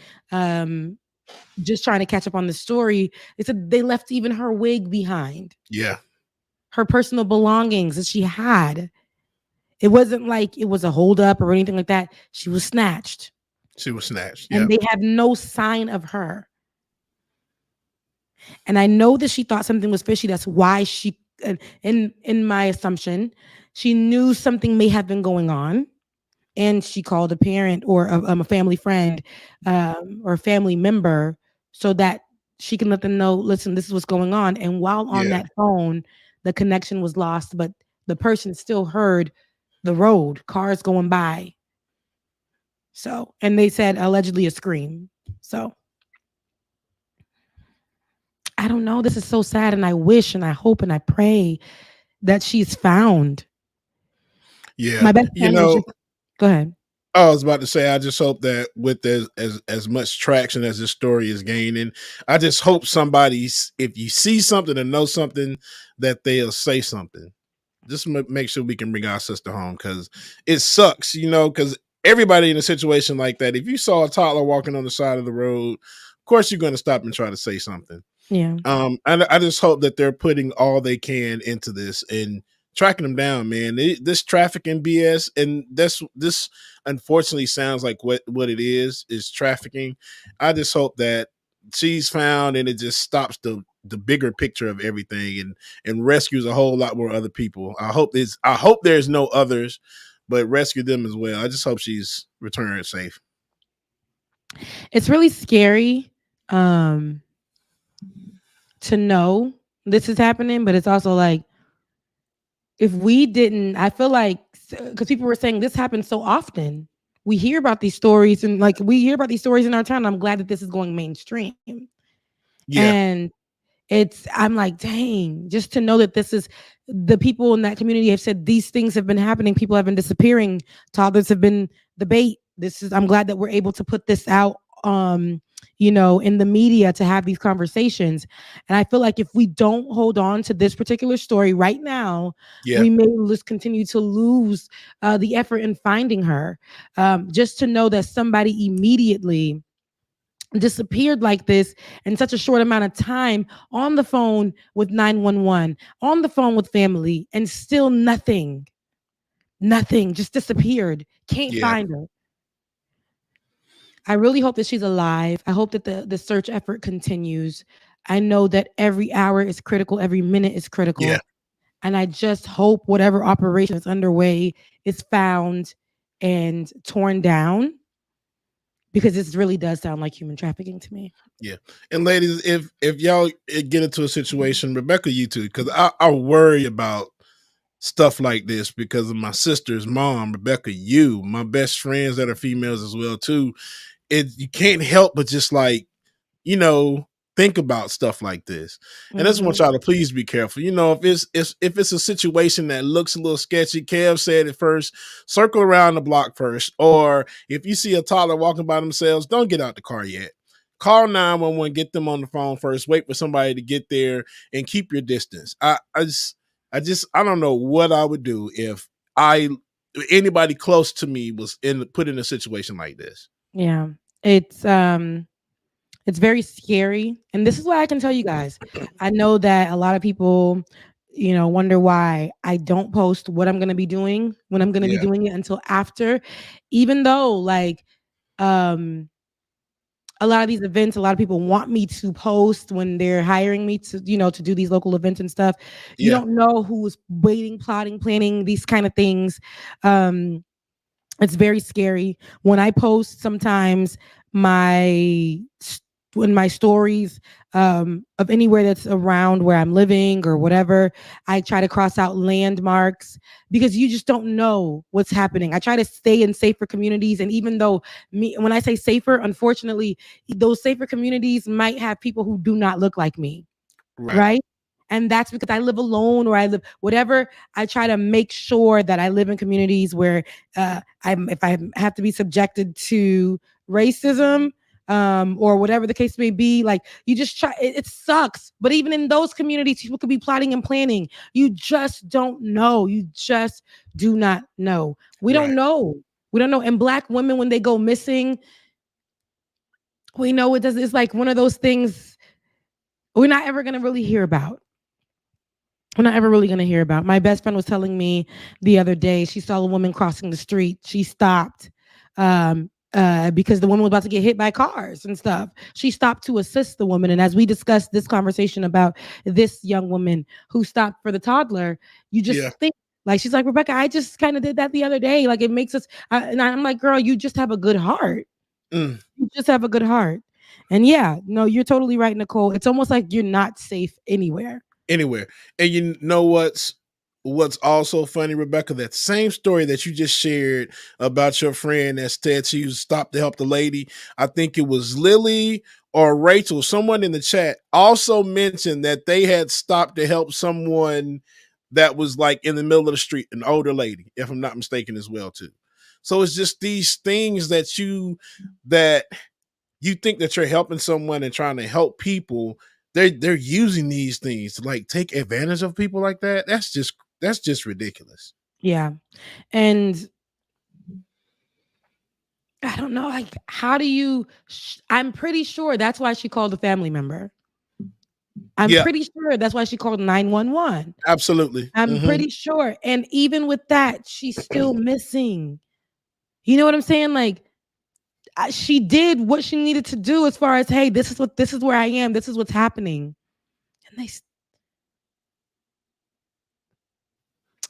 just trying to catch up on the story, they said they left even her wig behind. Yeah. Her personal belongings that she had. It wasn't like it was a holdup or anything like that. She was snatched. Yeah. And they have no sign of her. And I know that she thought something was fishy. That's why she, in my assumption, she knew something may have been going on. And she called a parent or a family friend or a family member so that she can let them know, listen, this is what's going on. And while on Yeah. that phone, the connection was lost, but the person still heard the road, cars going by. So, and they said allegedly a scream. So, I don't know. This is so sad. And I wish and I hope and I pray that she's found. Yeah. My best friend was just, go ahead. I was about to say, I just hope that with as much traction as this story is gaining, I just hope somebody's, if you see something or know something, that they'll say something. Just make sure we can bring our sister home, because it sucks, because everybody in a situation like that, if you saw a toddler walking on the side of the road, of course you're going to stop and try to say something. Yeah. And I just hope that they're putting all they can into this and tracking them down, man. This trafficking BS, and this unfortunately sounds like what it is trafficking. I just hope that she's found and it just stops the bigger picture of everything and rescues a whole lot more other people. I hope there's no others, but rescue them as well. I just hope she's returned safe. It's really scary to know this is happening, but it's also like, if we didn't, I feel like, because people were saying this happens so often. We hear about these stories and like we hear about these stories in our town. I'm glad that this is going mainstream. Yeah. And I'm like, dang, just to know that this is, the people in that community have said these things have been happening. People have been disappearing. Toddlers have been the bait. I'm glad that we're able to put this out, in the media, to have these conversations. And I feel like if we don't hold on to this particular story right now, we may just continue to lose the effort in finding her. Just to know that somebody immediately disappeared like this in such a short amount of time, on the phone with 911, on the phone with family, and still nothing, just disappeared. Can't find her. I really hope that she's alive. I hope that the search effort continues. I know that every hour is critical, every minute is critical. Yeah. And I just hope whatever operation is underway is found and torn down, because this really does sound like human trafficking to me. Yeah. And ladies, if y'all get into a situation, Rebecca, you too, because I worry about stuff like this because of my sister's mom, Rebecca, my best friends that are females as well too. You can't help but just like, think about stuff like this. And I just want y'all to please be careful. If it's a situation that looks a little sketchy, Kev said it first, circle around the block first. Or if you see a toddler walking by themselves, don't get out the car yet. Call 911, get them on the phone first, wait for somebody to get there, and keep your distance. I don't know what I would do if anybody close to me was put in a situation like this. Yeah. It's very scary. And this is why I can tell you guys, I know that a lot of people, wonder why I don't post what I'm going to be doing when I'm going to be doing it until after, even though like, a lot of these events, a lot of people want me to post when they're hiring me to, to do these local events and stuff. You don't know who's waiting, plotting, planning these kind of things. It's very scary when I post sometimes in my stories of anywhere that's around where I'm living or whatever. I try to cross out landmarks because you just don't know what's happening. I try to stay in safer communities, and even though when I say safer, unfortunately, those safer communities might have people who do not look like me, right? And that's because I live alone or I live whatever. I try to make sure that I live in communities where if I have to be subjected to racism or whatever the case may be, like you just try. It sucks, but even in those communities, people could be plotting and planning. You just don't know. You just do not know. We don't know. We don't know. And Black women, when they go missing, we know it does. It's like one of those things we're not ever going to really hear about. We're not ever really going to hear about. My best friend was telling me the other day, she saw a woman crossing the street. She stopped because the woman was about to get hit by cars and stuff. She stopped to assist the woman. And as we discussed this conversation about this young woman who stopped for the toddler, you just think, like, she's like, Rebecca, I just kind of did that the other day. Like, it makes us, and I'm like, girl, you just have a good heart. You just have a good heart. And yeah, no, you're totally right, Nicole. It's almost like you're not safe anywhere. Anywhere. And you know what's also funny, Rebecca? That same story that you just shared about your friend that said she stopped to help the lady. I think it was Lily or Rachel. Someone in the chat also mentioned that they had stopped to help someone that was like in the middle of the street, an older lady, if I'm not mistaken, as well too. So it's just these things that you think that you're helping someone and trying to help people. They're using these things to like take advantage of people like that. That's just ridiculous. Yeah. And I don't know, like, how do you I'm pretty sure that's why she called a family member. I'm pretty sure that's why she called 911. Absolutely. I'm pretty sure. And even with that, she's still missing. You know what I'm saying? Like, she did what she needed to do as far as, hey, this is where I am. This is what's happening. And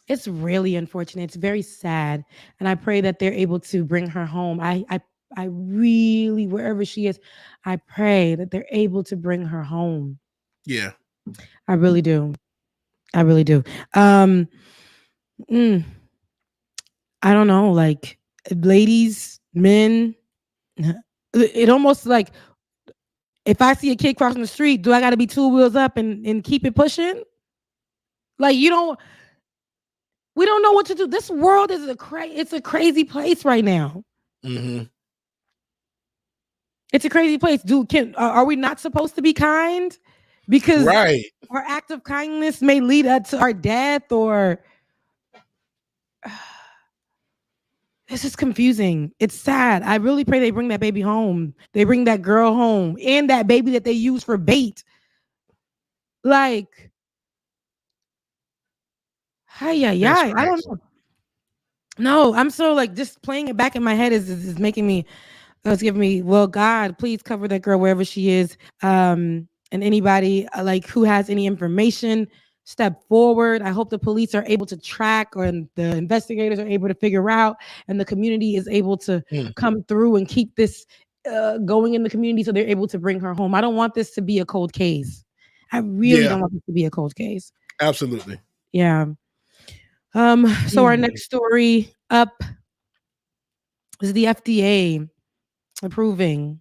it's really unfortunate. It's very sad. And I pray that they're able to bring her home. I really, wherever she is, I pray that they're able to bring her home. Yeah. I really do. I really do. I don't know, like, ladies, men, it almost like, if I see a kid crossing the street, do I got to be 2 wheels up and keep it pushing? Like, we don't know what to do. This world is it's a crazy place right now. It's a crazy place. Are we not supposed to be kind? Because our act of kindness may lead us to our death, or this is confusing. It's sad. I really pray they bring that baby home. They bring that girl home and that baby that they use for bait. Like, I don't know. No, I'm so like, just playing it back in my head is making me. It's giving me, well, God, please cover that girl wherever she is. And anybody like who has any information, step forward. I hope the police are able to track, or the investigators are able to figure out, and the community is able to come through and keep this going in the community, so they're able to bring her home. I don't want this to be a cold case. I really don't want this to be a cold case. Absolutely. Yeah. So our next story up is the FDA approving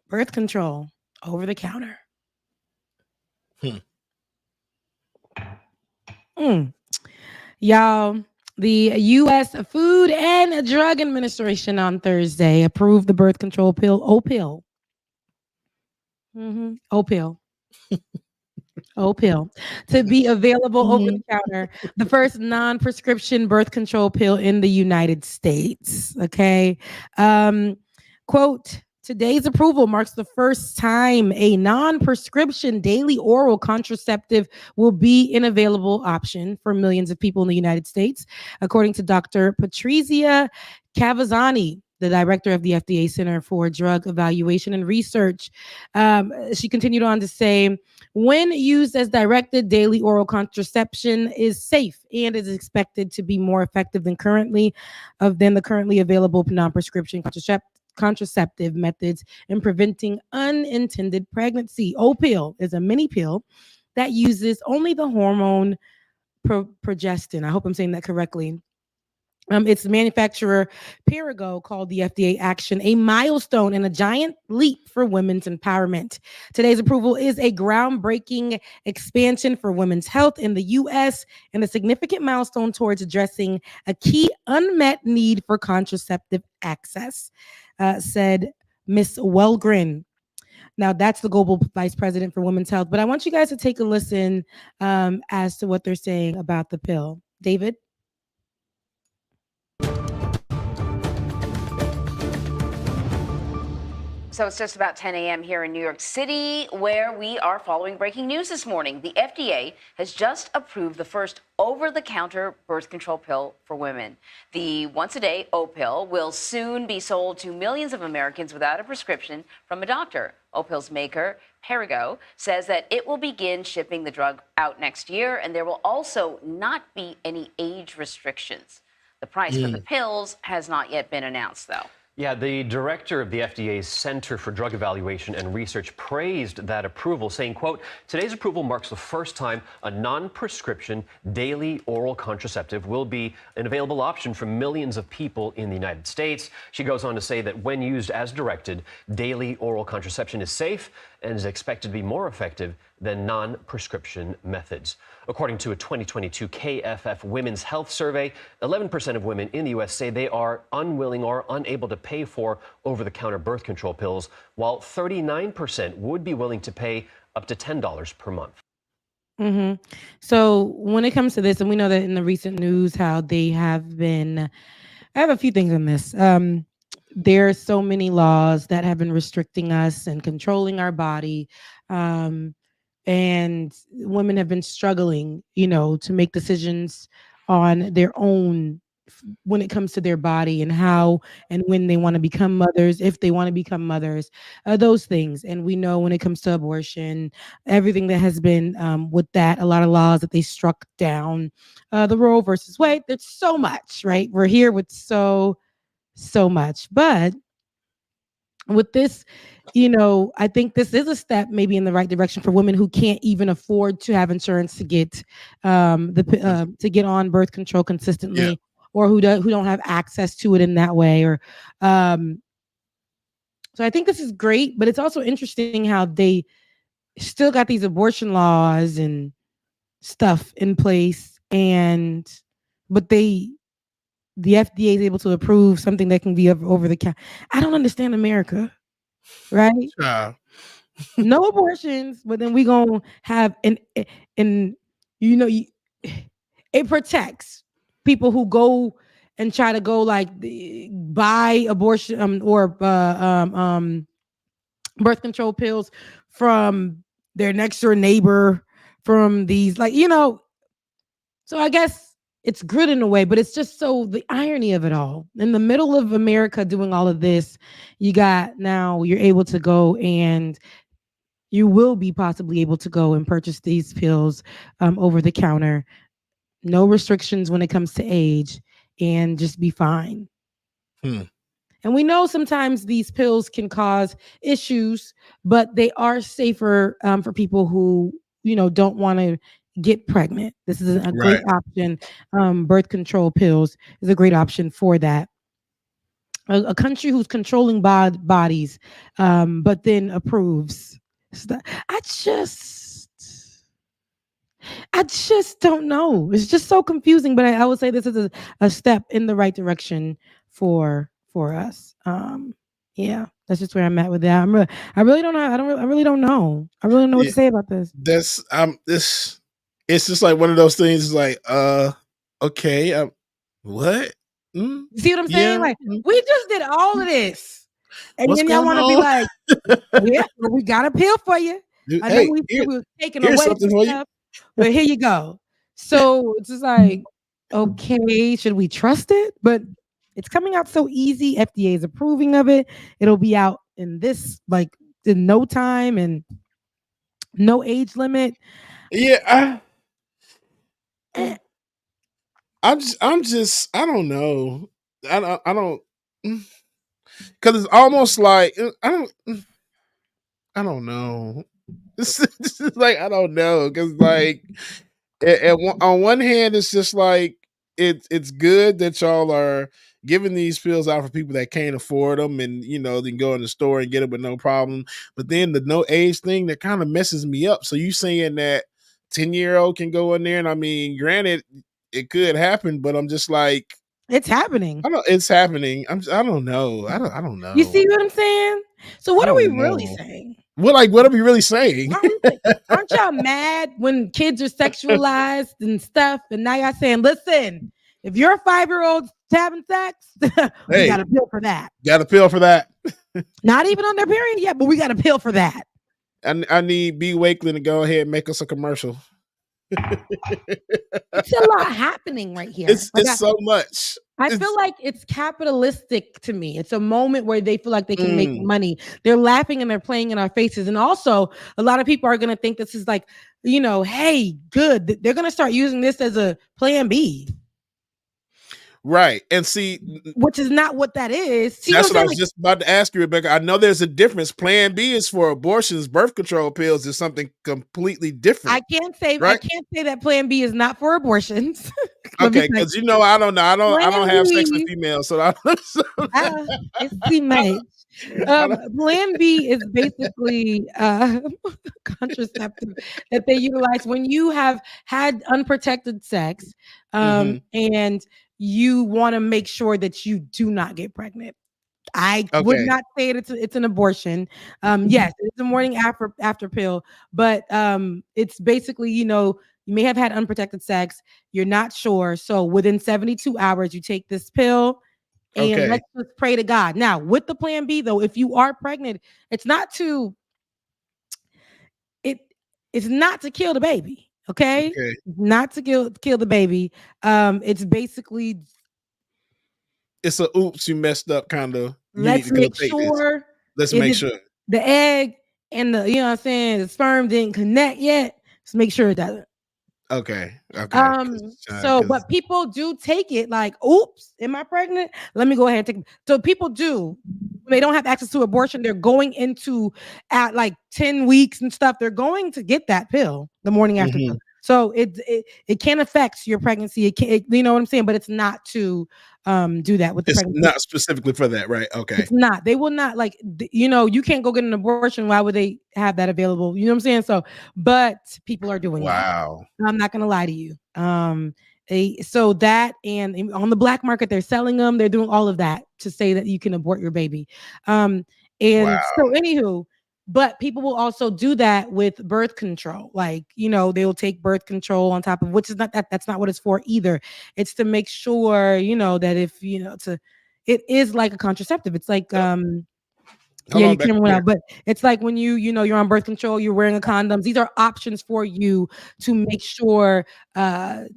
birth control over the counter. Y'all, the U.S. Food and Drug Administration on Thursday approved the birth control pill, Opill. Opill. Opill, to be available over the counter, the first non-prescription birth control pill in the United States. Okay. Quote, today's approval marks the first time a non-prescription daily oral contraceptive will be an available option for millions of people in the United States, according to Dr. Patrizia Cavazzani, the director of the FDA Center for Drug Evaluation and Research. She continued on to say, when used as directed, daily oral contraception is safe and is expected to be more effective than the currently available non-prescription contraceptive methods in preventing unintended pregnancy. Opill is a mini pill that uses only the hormone progestin. I hope I'm saying that correctly. Its manufacturer, Perrigo, called the FDA action a milestone and a giant leap for women's empowerment. Today's approval is a groundbreaking expansion for women's health in the U.S. and a significant milestone towards addressing a key unmet need for contraceptive access, said Ms. Wellgren. Now, that's the global vice president for women's health. But I want you guys to take a listen as to what they're saying about the pill. David? So it's just about 10 a.m. here in New York City, where we are following breaking news this morning. The FDA has just approved the first over-the-counter birth control pill for women. The once-a-day Opill will soon be sold to millions of Americans without a prescription from a doctor. Opill's maker, Perrigo, says that it will begin shipping the drug out next year, and there will also not be any age restrictions. The price for the pills has not yet been announced, though. Yeah, the director of the FDA's Center for Drug Evaluation and Research praised that approval, saying, quote, today's approval marks the first time a non-prescription daily oral contraceptive will be an available option for millions of people in the United States. She goes on to say that when used as directed, daily oral contraception is safe and is expected to be more effective than non-prescription methods. According to a 2022 KFF Women's Health Survey, 11% of women in the U.S. say they are unwilling or unable to pay for over-the-counter birth control pills, while 39% would be willing to pay up to $10 per month. Mm-hmm. So when it comes to this, and we know that in the recent news how they have been, I have a few things on this. There are so many laws that have been restricting us and controlling our body. And women have been struggling, to make decisions on their own when it comes to their body and how and when they want to become mothers, if they want to become mothers, those things. And we know when it comes to abortion, everything that has been with that, a lot of laws that they struck down, the Roe versus Wade. There's so much, right? We're here with so much, but with this, I think this is a step maybe in the right direction for women who can't even afford to have insurance to get to get on birth control consistently, or who don't have access to it in that way, or so I think this is great, but it's also interesting how they still got these abortion laws and stuff in place, but the FDA is able to approve something that can be over the counter. I don't understand America, right? No abortions, but then we gonna have it protects people who go and try to go like buy abortion or birth control pills from their next door neighbor, from these so I guess it's good in a way, but it's just so the irony of it all. In the middle of America doing all of this, you're able to go and you will be possibly able to go and purchase these pills over the counter. No restrictions when it comes to age, and just be fine. And we know sometimes these pills can cause issues, but they are safer for people who, don't want to get pregnant. This is a great option. Birth control pills is a great option for that. A country who's controlling bodies, but then approves. I just don't know. It's just so confusing, but I would say this is a step in the right direction for us. Yeah, that's just where I'm at with that. I really don't know. I really don't know. I really don't know what to say about this. It's just like one of those things. Like, okay, what? You see what I'm saying? Like, we just did all of this, and What's then y'all want to be like, "Yeah, well, we got a pill for you." I know we were taking away some stuff, but here you go. So it's just like, okay, should we trust it? But it's coming out so easy. FDA is approving of it. It'll be out in no time and no age limit. Yeah, I don't know. I don't because it's almost like I don't know. This is like I don't know because like on one hand it's just like it's good that y'all are giving these pills out for people that can't afford them, and they can go in the store and get them with no problem. But then the no age thing that kind of messes me up. So you saying that 10-year-old can go in there, and I mean, granted, it could happen, but I'm just like, it's happening. It's happening. I don't know. I don't know. You see what I'm saying? So what are we really saying? What are we really saying? Aren't y'all mad when kids are sexualized and stuff? And now y'all saying, listen, if you're a 5-year-old having sex, we got a pill for that. Got a pill for that. Not even on their period yet, but we got a pill for that. I need B. Wakeland to go ahead and make us a commercial. It's a lot happening right here. It's so much. I feel like it's capitalistic to me. It's a moment where they feel like they can make money. They're laughing and they're playing in our faces. And also, a lot of people are going to think this is like, hey, good. They're going to start using this as a plan B. Right. And see, which is not what that is. See that's what what I I'm was saying? just about to ask you, Rebecca. I know there's a difference. Plan B is for abortions. Birth control pills is something completely different. I right? can't say that Plan B is not for abortions. Okay, because I don't know. I don't Plan have sex with B, females, so I it's too much. Plan B is basically contraceptive that they utilize when you have had unprotected sex, and you want to make sure that you do not get pregnant. I would Okay. not say it's an abortion. Yes, it's a morning after pill, but it's basically, you may have had unprotected sex, you're not sure. So within 72 hours, you take this pill and Okay. let's just pray to God. Now, with the Plan B though, if you are pregnant, it's not to kill the baby. Okay. Okay. Not to kill the baby. It's basically It's a oops, you messed up kind of. You need let's to go make take this. sure Let's it make did, sure. the egg and the sperm didn't connect yet. Let's make sure it doesn't. Okay. Okay. But people do take it like, oops, am I pregnant? Let me go ahead and take it. So people do. When they don't have access to abortion, they're going into at like 10 weeks and stuff. They're going to get that pill the morning after pill. So it can affect your pregnancy. It can, you know what I'm saying? But it's not to do that with the It's pregnancy. not specifically for that, right? Okay. It's not. They will not you can't go get an abortion. Why would they have that available? You know what I'm saying? So, but people are doing that. Wow. I'm not gonna lie to you. So that and on the black market, they're selling them. They're doing all of that to say that you can abort your baby. So anywho, but people will also do that with birth control. Like, they'll take birth control on top of, which is that's not what it's for either. It's to make sure, that if, it is like a contraceptive. It's like, your camera went out, but it's like when you're on birth control, you're wearing a condom. These are options for you to make sure to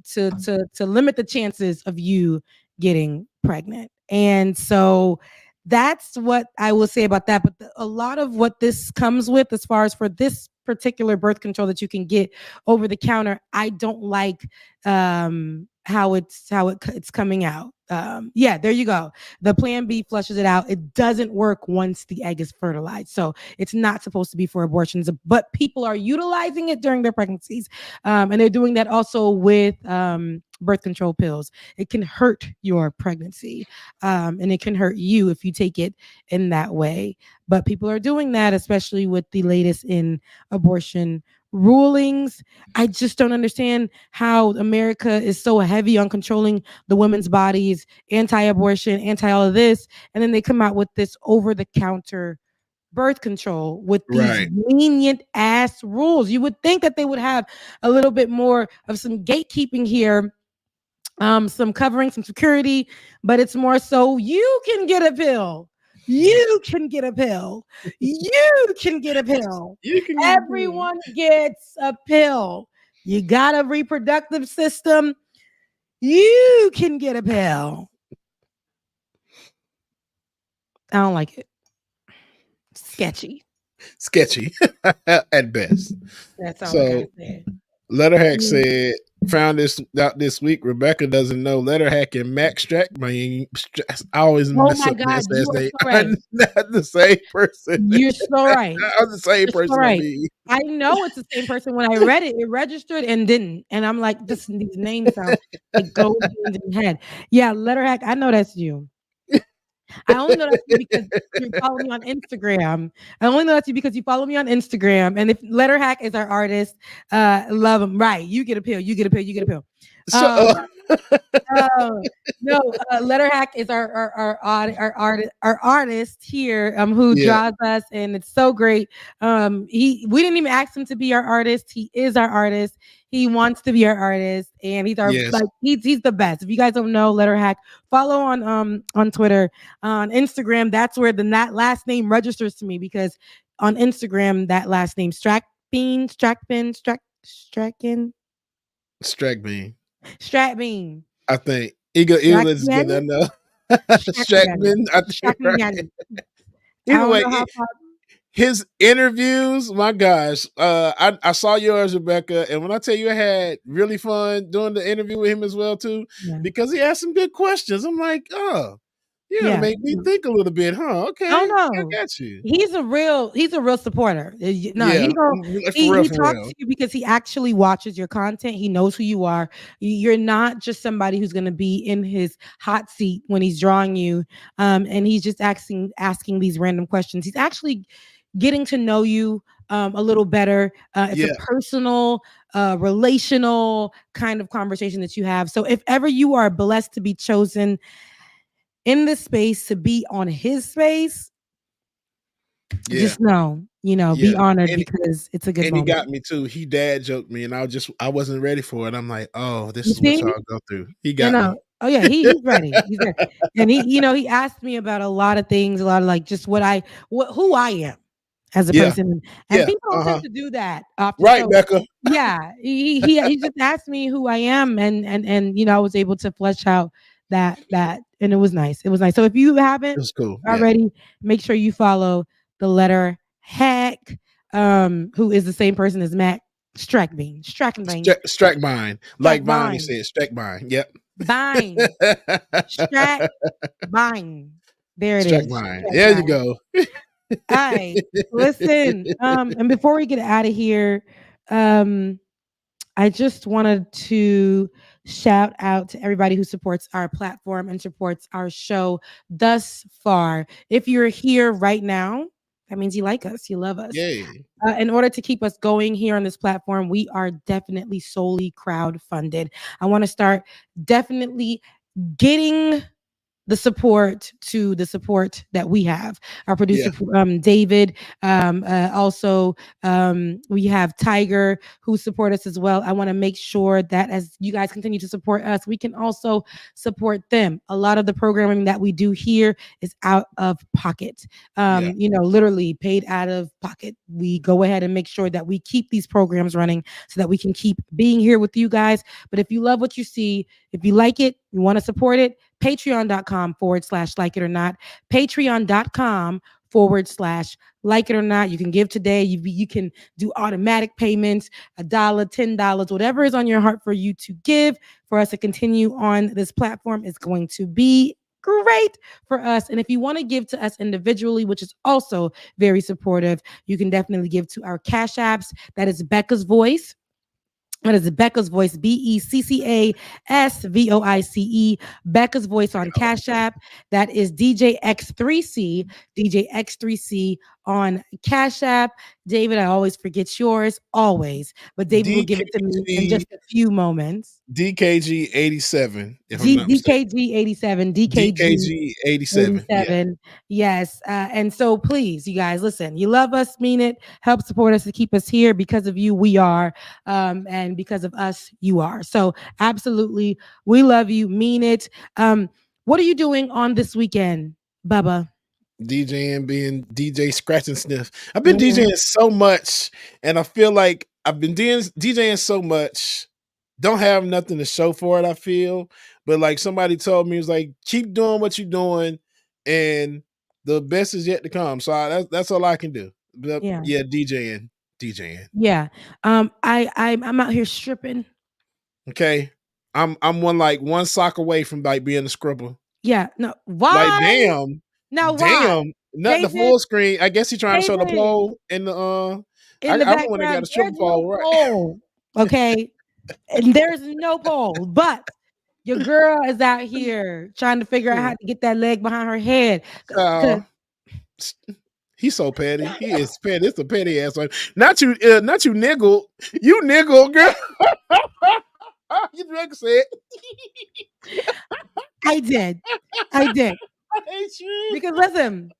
limit the chances of you getting pregnant. And so that's what I will say about that. But a lot of what this comes with, as far as for this particular birth control that you can get over the counter, I don't like how it's coming out. There you go. The Plan B flushes it out. It doesn't work once the egg is fertilized. So it's not supposed to be for abortions, but people are utilizing it during their pregnancies. And they're doing that also with birth control pills. It can hurt your pregnancy. And it can hurt you if you take it in that way. But people are doing that, especially with the latest in abortion rulings. I just don't understand how America is so heavy on controlling the women's bodies, anti-abortion, anti all of this, and then they come out with this over-the-counter birth control with these lenient ass rules. You would think that they would have a little bit more of some gatekeeping here, some covering, some security, but it's more so you can get a pill. You can get a pill. You can get a pill. Everyone gets a pill. You got a reproductive system. You can get a pill. I don't like it. Sketchy. Sketchy at best. That's all I gotta say. Letterhack said, found this out this week. Rebecca doesn't know Letterhack and Max Strackman. I always mess up that last name. I'm not the same person. You're so right. I'm the same person. Right. I know it's the same person. When I read it, it registered and didn't. And I'm like, these names sound like gold in the head. Yeah, Letterhack, I know that's you. I only know that's you because you follow me on Instagram. I only know that's you because you follow me on Instagram. And if Letterhack is our artist, love him. Right. You get a pill. You get a pill. You get a pill. No, Letterhack is our artist here who draws us, and it's so great. We didn't even ask him to be our artist. He is our artist. He wants to be our artist, and he's our he's the best. If you guys don't know Letterhack, follow on Twitter, on Instagram. That's where that last name registers to me, because on Instagram that last name Stratbean. I think Eagle is good enough. Strackman. I think right. Either way, his interviews, my gosh. I saw yours, Rebecca, and when I tell you I had really fun doing the interview with him as well too, Yeah. because he asked some good questions. I'm like, oh, yeah, make me think a little bit, huh? Okay, Oh I no, got you. he's a real supporter. No, Yeah, he for real, he for talks real. to you because he actually watches your content. He knows who you are. You're not just somebody who's going to be in his hot seat when he's drawing you, and he's just asking these random questions. He's actually getting to know you a little better. It's a Yeah. personal, relational kind of conversation that you have. So if ever you are blessed to be chosen in this space to be on his space, Yeah. just know, Yeah. be honored And because it's a good and he moment. got me too. He dad joked me, and I wasn't ready for it. I'm like, oh, this You is what see? y'all go through. He You got know. me. Oh yeah, he's ready. He's ready. And he asked me about a lot of things, a lot of like just who I am as a Yeah. person. And Yeah. people don't tend to do that often. Right, So Becca. yeah, he just asked me who I am, and I was able to flesh out that, and it was nice. It was nice. So if you It haven't was cool. Yeah. already, make sure you follow the letter Heck, who is the same person as Matt Strackbean. Strackbine. Like Bonnie Strackbine. said, Strackbine. Yep. Bine. Strackbine. There it is. Strackbine. There you go. All right. Listen, and before we get out of here, I just wanted to shout out to everybody who supports our platform and supports our show thus far. If you're here right now, that means you like us, you love us. Yay. In order to keep us going here on this platform, we are definitely solely crowd funded. I want to start definitely getting the support that we have. Our producer, David. Also, we have Tiger, who support us as well. I want to make sure that as you guys continue to support us, we can also support them. A lot of the programming that we do here is out of pocket. Literally paid out of pocket. We go ahead and make sure that we keep these programs running so that we can keep being here with you guys. But if you love what you see, if you like it, you want to support it, patreon.com/like it or not. Patreon.com/like it or not. You can give today. You can do automatic payments, $1, $10, whatever is on your heart for you to give for us to continue on this platform is going to be great for us. And if you want to give to us individually, which is also very supportive, you can definitely give to our Cash Apps. That is Becca's Voice. That is Becca's Voice, BECCASVOICE, Becca's Voice on Cash App. That is DJ X3C on Cash App. David, I always forget yours, always, but David will give it to me in just a few moments. DKG 87, if I'm not mistaken. DKG 87, DKG 87. Yeah. Yes. And so please, you guys, listen, you love us, mean it, help support us to keep us here. Because of you, we are. And because of us, you are. So absolutely, we love you, mean it. What are you doing on this weekend, Bubba? DJing, being DJ Scratch and Sniff. I've been DJing so much, and I feel like I've been DJing so much, don't have nothing to show for it, I feel. But like somebody told me, it was like, keep doing what you're doing, and the best is yet to come. So that's all I can do. But Yeah. DJing. Yeah. I'm out here stripping. Okay. I'm one sock away from like being a scribble. Yeah. No. Why? Like damn. Now why? Damn. Not the full screen. I guess he's trying to show the pole in the in the I'm the one that got background. a stripper pole, right? Pole, okay. And there's no pole, but your girl is out here trying to figure out how to get that leg behind her head. He's so petty. He is petty. It's a petty ass one. Not you niggle. You niggle, girl. You drink it. I did. I hate you. Because listen,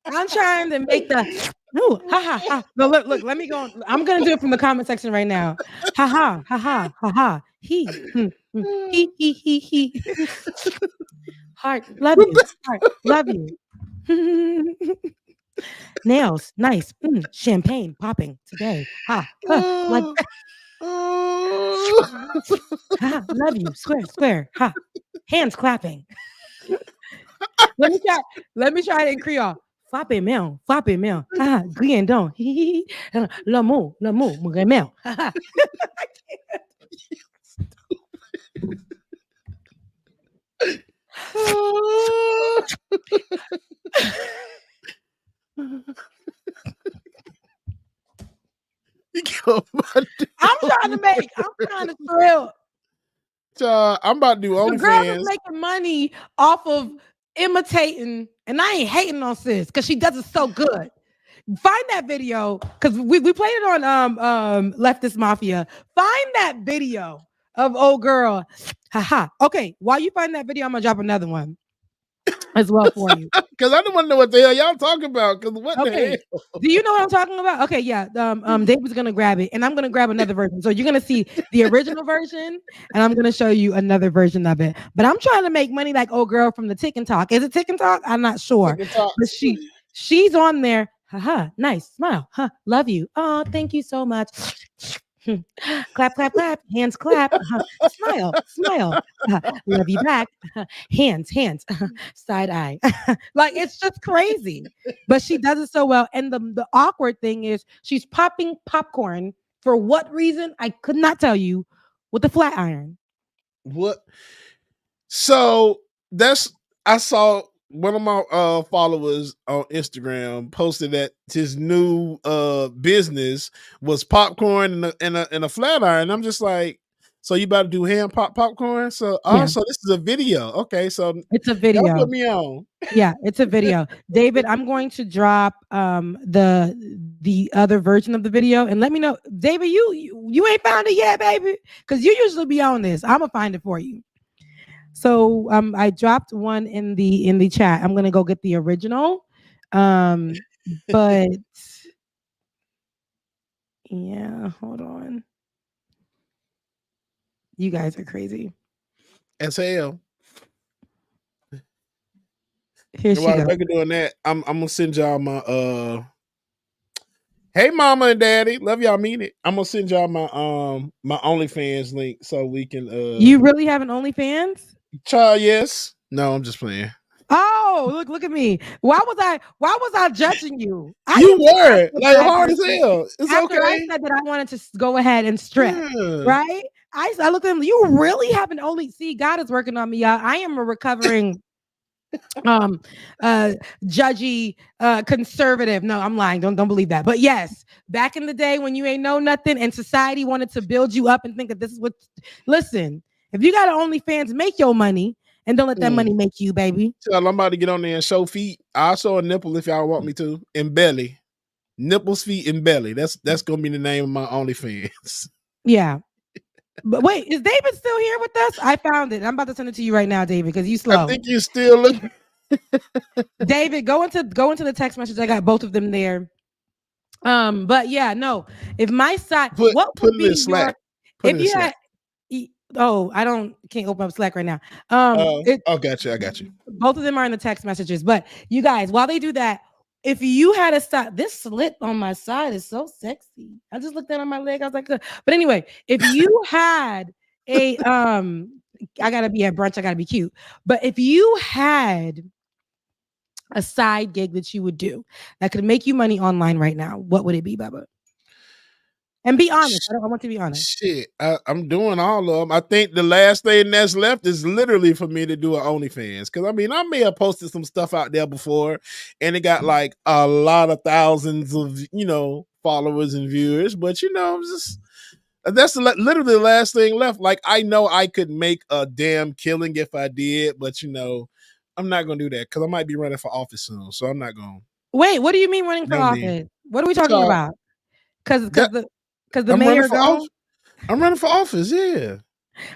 I'm trying to make the ooh, ha ha ha. No, look, let me go. I'm gonna do it from the comment section right now. Ha ha ha ha ha ha. He. Heart, love you. Heart, love you. Nails, nice. Champagne popping today. Ha. Like ha, love you. Square. Ha. Hands clapping. Let me try it in Creole. Frappez mel, frappez mel. Ha, Griendon. L'amour, mon remel. I'm trying to thrill. I'm about to do The girl is OnlyFans. making money off of imitating, and I ain't hating on sis because she does it so good. Find that video because we played it on Leftist Mafia. Find that video of old girl. Haha. Okay, while you find that video, I'm gonna drop another one as well for you. Because I don't want to know what the hell y'all talking about. Because what the hell? Do you know what I'm talking about? Okay, yeah. David's gonna grab it, and I'm gonna grab another version. So you're gonna see the original version, and I'm gonna show you another version of it. But I'm trying to make money like old girl from the Tick and Talk. Is it Tick and Talk? I'm not sure. But she's on there. Haha, nice smile. Huh, love you. Oh, thank you so much. Clap, clap, clap. Hands clap. Smile, smile. Love you back. Hands, side eye. Like it's just crazy. But she does it so well. And the awkward thing is she's popping popcorn for what reason? I could not tell you with the flat iron. What? So I saw one of my followers on Instagram posted that his new business was popcorn and a flat iron. I'm just like, so you about to do hand popcorn? So so this is a video. Okay, so it's a video. Y'all put me on. Yeah, it's a video. David, I'm going to drop the other version of the video and let me know. David, you ain't found it yet, baby? Because you usually be on this. I'm gonna find it for you. So I dropped one in the chat. I'm gonna go get the original. But yeah, hold on. You guys are crazy. As hell. Here she While goes. we're doing that, I'm gonna send y'all my hey mama and daddy, love y'all, mean it. I'm gonna send y'all my OnlyFans link so we can You really have an OnlyFans? Child, yes. No, I'm just playing. Oh, look at me. Why was I judging you? You were like hard as hell. It's After I okay. said that I wanted to go ahead and strip, right? I looked at him. You really have an only. See, God is working on me, y'all. I am a recovering judgy conservative. No, I'm lying. Don't believe that. But yes, back in the day when you ain't know nothing and society wanted to build you up and think that this is what. Listen, if you got an OnlyFans, make your money. And don't let that money make you, baby. So I'm about to get on there and show feet. I'll show a nipple if y'all want me to. And belly. Nipples, feet, and belly. That's gonna be the name of my OnlyFans. Yeah. But wait, is David still here with us? I found it. I'm about to send it to you right now, David, because you slow. I think you're still looking. David, go into the text message. I got both of them there. But yeah, no. If my side what would be Slack. If you had I can't open up Slack right now. I got you. Both of them are in the text messages. But you guys, while they do that, if you had a side, this slit on my side is so sexy. I just looked down on my leg. I was like, but anyway, if you had a I gotta be at brunch, I gotta be cute. But if you had a side gig that you would do that could make you money online right now, what would it be, Bubba? And be honest. I want to be honest. Shit, I'm doing all of them. I think the last thing that's left is literally for me to do an OnlyFans. Because I mean, I may have posted some stuff out there before, and it got like a lot of thousands of followers and viewers. But that's literally the last thing left. Like I know I could make a damn killing if I did, but I'm not gonna do that because I might be running for office soon. So I'm not gonna. Wait, what do you mean running for office? What are we talking about? Because the mayor gone? I'm running for office, yeah.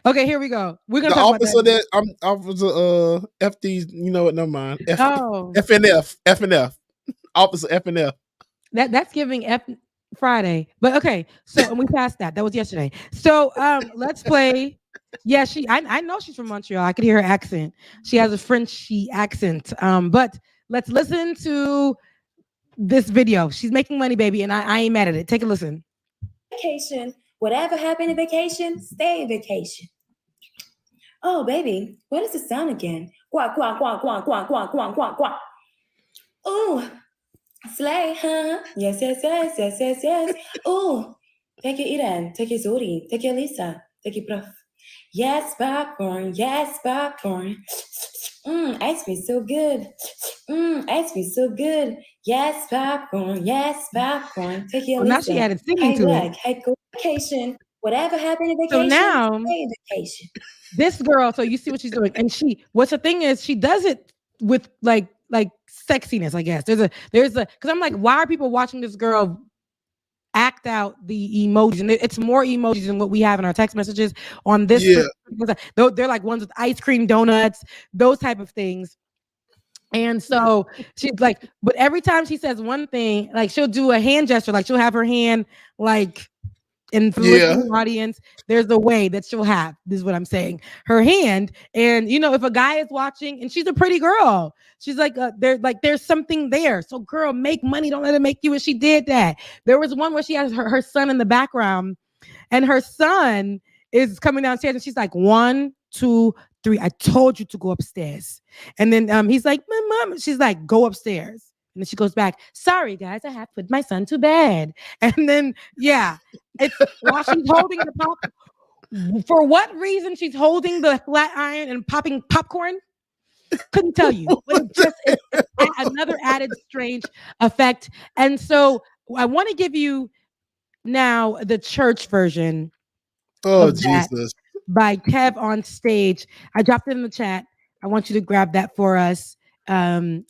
Okay, here we go. We're gonna the talk office about that. of that. I'm officer FD. You know what? Never mind. FNF. Officer FNF. That's giving F Friday. But okay, so we passed that. That was yesterday. So let's play. Yeah, I know she's from Montreal. I could hear her accent. She has a Frenchy accent. But let's listen to this video. She's making money, baby, and I ain't mad at it. Take a listen. Vacation. Whatever happened in vacation, stay in vacation. Oh, baby, what is the sound again? Quack, quack, quack, quack, quack, quack, quack, quack, quack. Oh, Slay, huh? Yes, yes, yes, yes, yes, yes. Ooh, take it Iran, take it Zuri, take it Lisa, take it Prof. Yes, popcorn, yes, popcorn. Ice cream so good. Ice cream so good. Yes, popcorn, yes, popcorn. Take it Well, now she Lisa. added singing Hey, to it. Black, hey, go vacation. Whatever happened to So vacation, now stay vacation. this girl, so you see what she's doing, and what's the thing is she does it with like sexiness, I guess. There's a because I'm like, why are people watching this girl act out the emojis? And it's more emojis than what we have in our text messages on this. Yeah. They're like ones with ice cream, donuts, those type of things. And so she's like, but every time she says one thing, like she'll do a hand gesture, like she'll have her hand like. And for the listening audience, there's a way that she'll have, this is what I'm saying, her hand. And if a guy is watching and she's a pretty girl, she's like, there's something there. So girl, make money. Don't let it make you. And she did that. There was one where she has her son in the background, and her son is coming downstairs, and she's like, 1, 2, 3. I told you to go upstairs. And then he's like, my mom. She's like, go upstairs. And then she goes back, sorry guys, I have to put my son to bed. And then it's while she's holding the pop. For what reason she's holding the flat iron and popping popcorn? Couldn't tell you. But it's another added strange effect. And so I want to give you now the church version of that by Kev on Stage. I dropped it in the chat. I want you to grab that for us. David.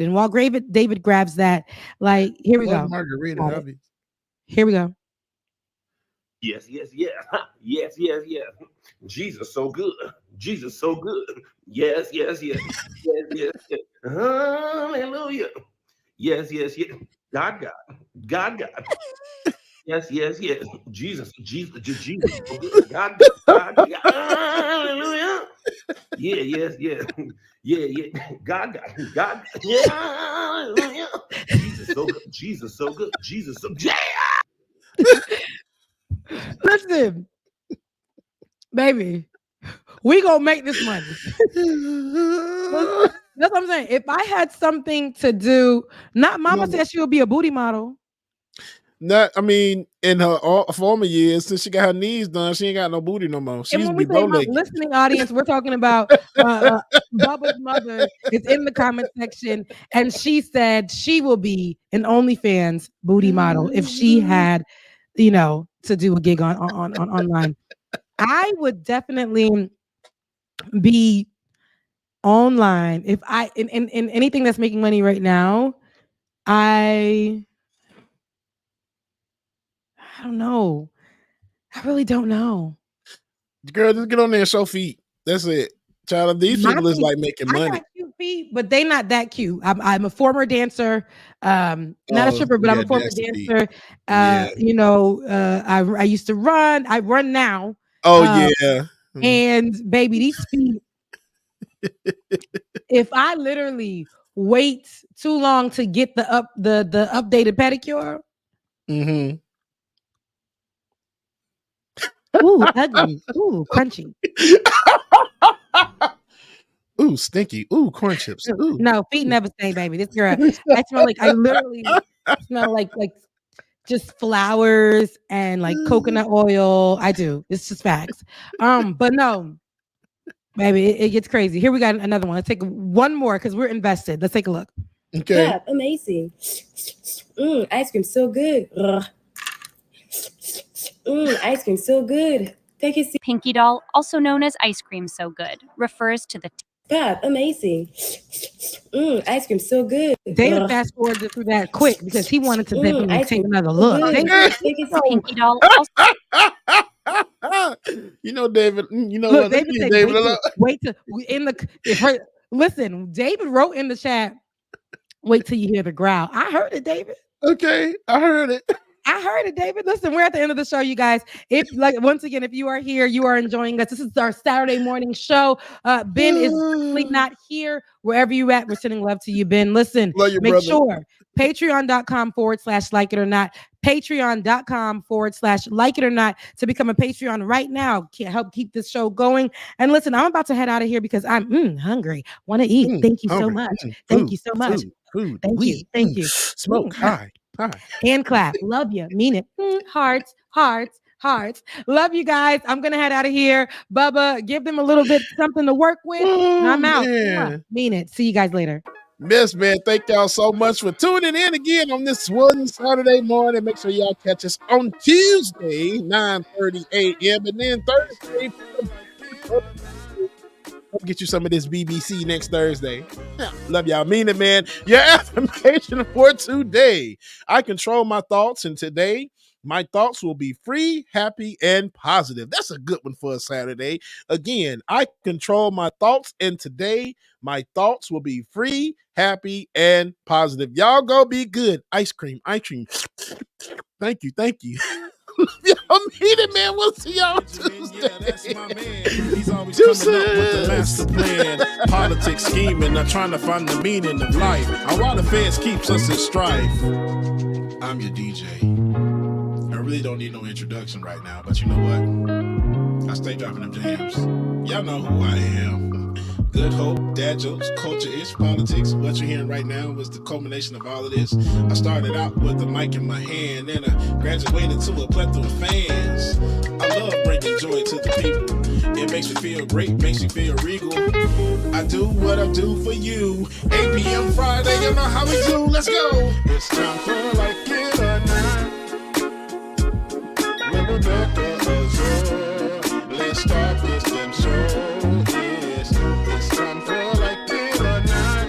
And while David grabs that, here we go. Margarita. Here we go. Yes, yes, yes. Yes, yes, yes. Jesus so good. Jesus so good. Yes, yes, yes. Yes, yes, yes. Hallelujah. Yes, yes, yes. God. Yes, yes, yes. Jesus so good. God. Hallelujah. Yeah, yes, yes. Yeah. God. Yeah. Hallelujah. Jesus so good. Jesus so good. Jesus so good. Listen, baby, we gonna make this money. That's what I'm saying. If I had something to do, not Mama said she would be a booty model. In her former years, since she got her knees done, she ain't got no booty no more. She and used when to be we say bow-legged. listening audience, we're talking about Bubba's mother is in the comment section, and she said she will be an OnlyFans booty model if she had, to do a gig on online. I would definitely be online if I in anything that's making money right now. I don't know. I really don't know. Girl, just get on there and show feet. That's it. Child, these people is like making money. I got cute feet, but they not that cute. I'm a former dancer, not a stripper, but I'm a former dancer. I used to run. I run now. And baby, these feet. If I literally wait too long to get the updated pedicure. Ooh, ugly. Ooh, crunchy. Ooh, stinky. Ooh, corn chips. Ooh. No, feet never stink, baby. This girl, I smell like I literally smell like just flowers and like coconut oil. I do. It's just facts. But no, baby, it gets crazy. Here we got another one. Let's take one more because we're invested. Let's take a look. Okay. Yeah, amazing. Ice cream so good. Ice cream so good. Take a seat. Pinky doll, also known as ice cream so good, refers to the amazing. Ice cream so good. David fast forwarded through that quick because he wanted to definitely take another look. Pinky doll. David. Look, David said, wait till in the listen. David wrote in the chat. Wait till you hear the growl. I heard it, David. Okay, I heard it. I heard it, David. Listen, we're at the end of the show, you guys. Once again, if you are here, you are enjoying us. This is our Saturday morning show. Ben is really not here. Wherever you at, we're sending love to you, Ben. Listen, make sure patreon.com/like it or not. Patreon.com/like it or not to become a Patreon right now. Can help keep this show going. And listen, I'm about to head out of here because I'm hungry. Want to eat. Thank you so much. Thank you so much. food, Thank weed, you. Thank you. smoke, high. Hand clap. Love you. Mean it. Hearts, hearts, hearts. Love you guys. I'm going to head out of here. Bubba, give them a little bit something to work with. And I'm out. Man. Mean it. See you guys later. Miss, man, thank y'all so much for tuning in again on this one Saturday morning. Make sure y'all catch us on Tuesday, 9:30 a.m. And then Thursday, hope get you some of this BBC next Thursday. Love y'all. Mean it, man. Your affirmation for today. I control my thoughts, and today my thoughts will be free, happy, and positive. That's a good one for a Saturday. Again, I control my thoughts, and today my thoughts will be free, happy, and positive. Y'all go be good. Ice cream. Thank you. Y'all mean it, man. We'll see y'all Tuesday. Yeah, that's my man. He's always coming up with the master plan. Politics scheming, not trying to find the meaning of life. And while the feds keeps us in strife. I'm your DJ. I really don't need no introduction right now, but you know what? I stay dropping them jams. Y'all know who I am. Good hope, dad jokes, culture-ish, politics. What you're hearing right now was the culmination of all of this. I started out with the mic in my hand, and I graduated to a plethora of fans. I love bringing joy to the people. It makes me feel great, makes me feel regal. I do what I do for you. 8 p.m. Friday, you know how we do. Let's go. It's time for Like It or Not. With Rebecca Azure. Let's start this damn show. It's time for Like It or Not.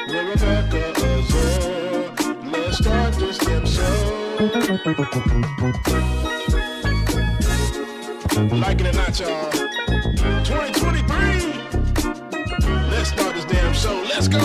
With Rebecca Azure. Let's start this damn show. Like it or not, y'all. 2023. Let's start this damn show. Let's go.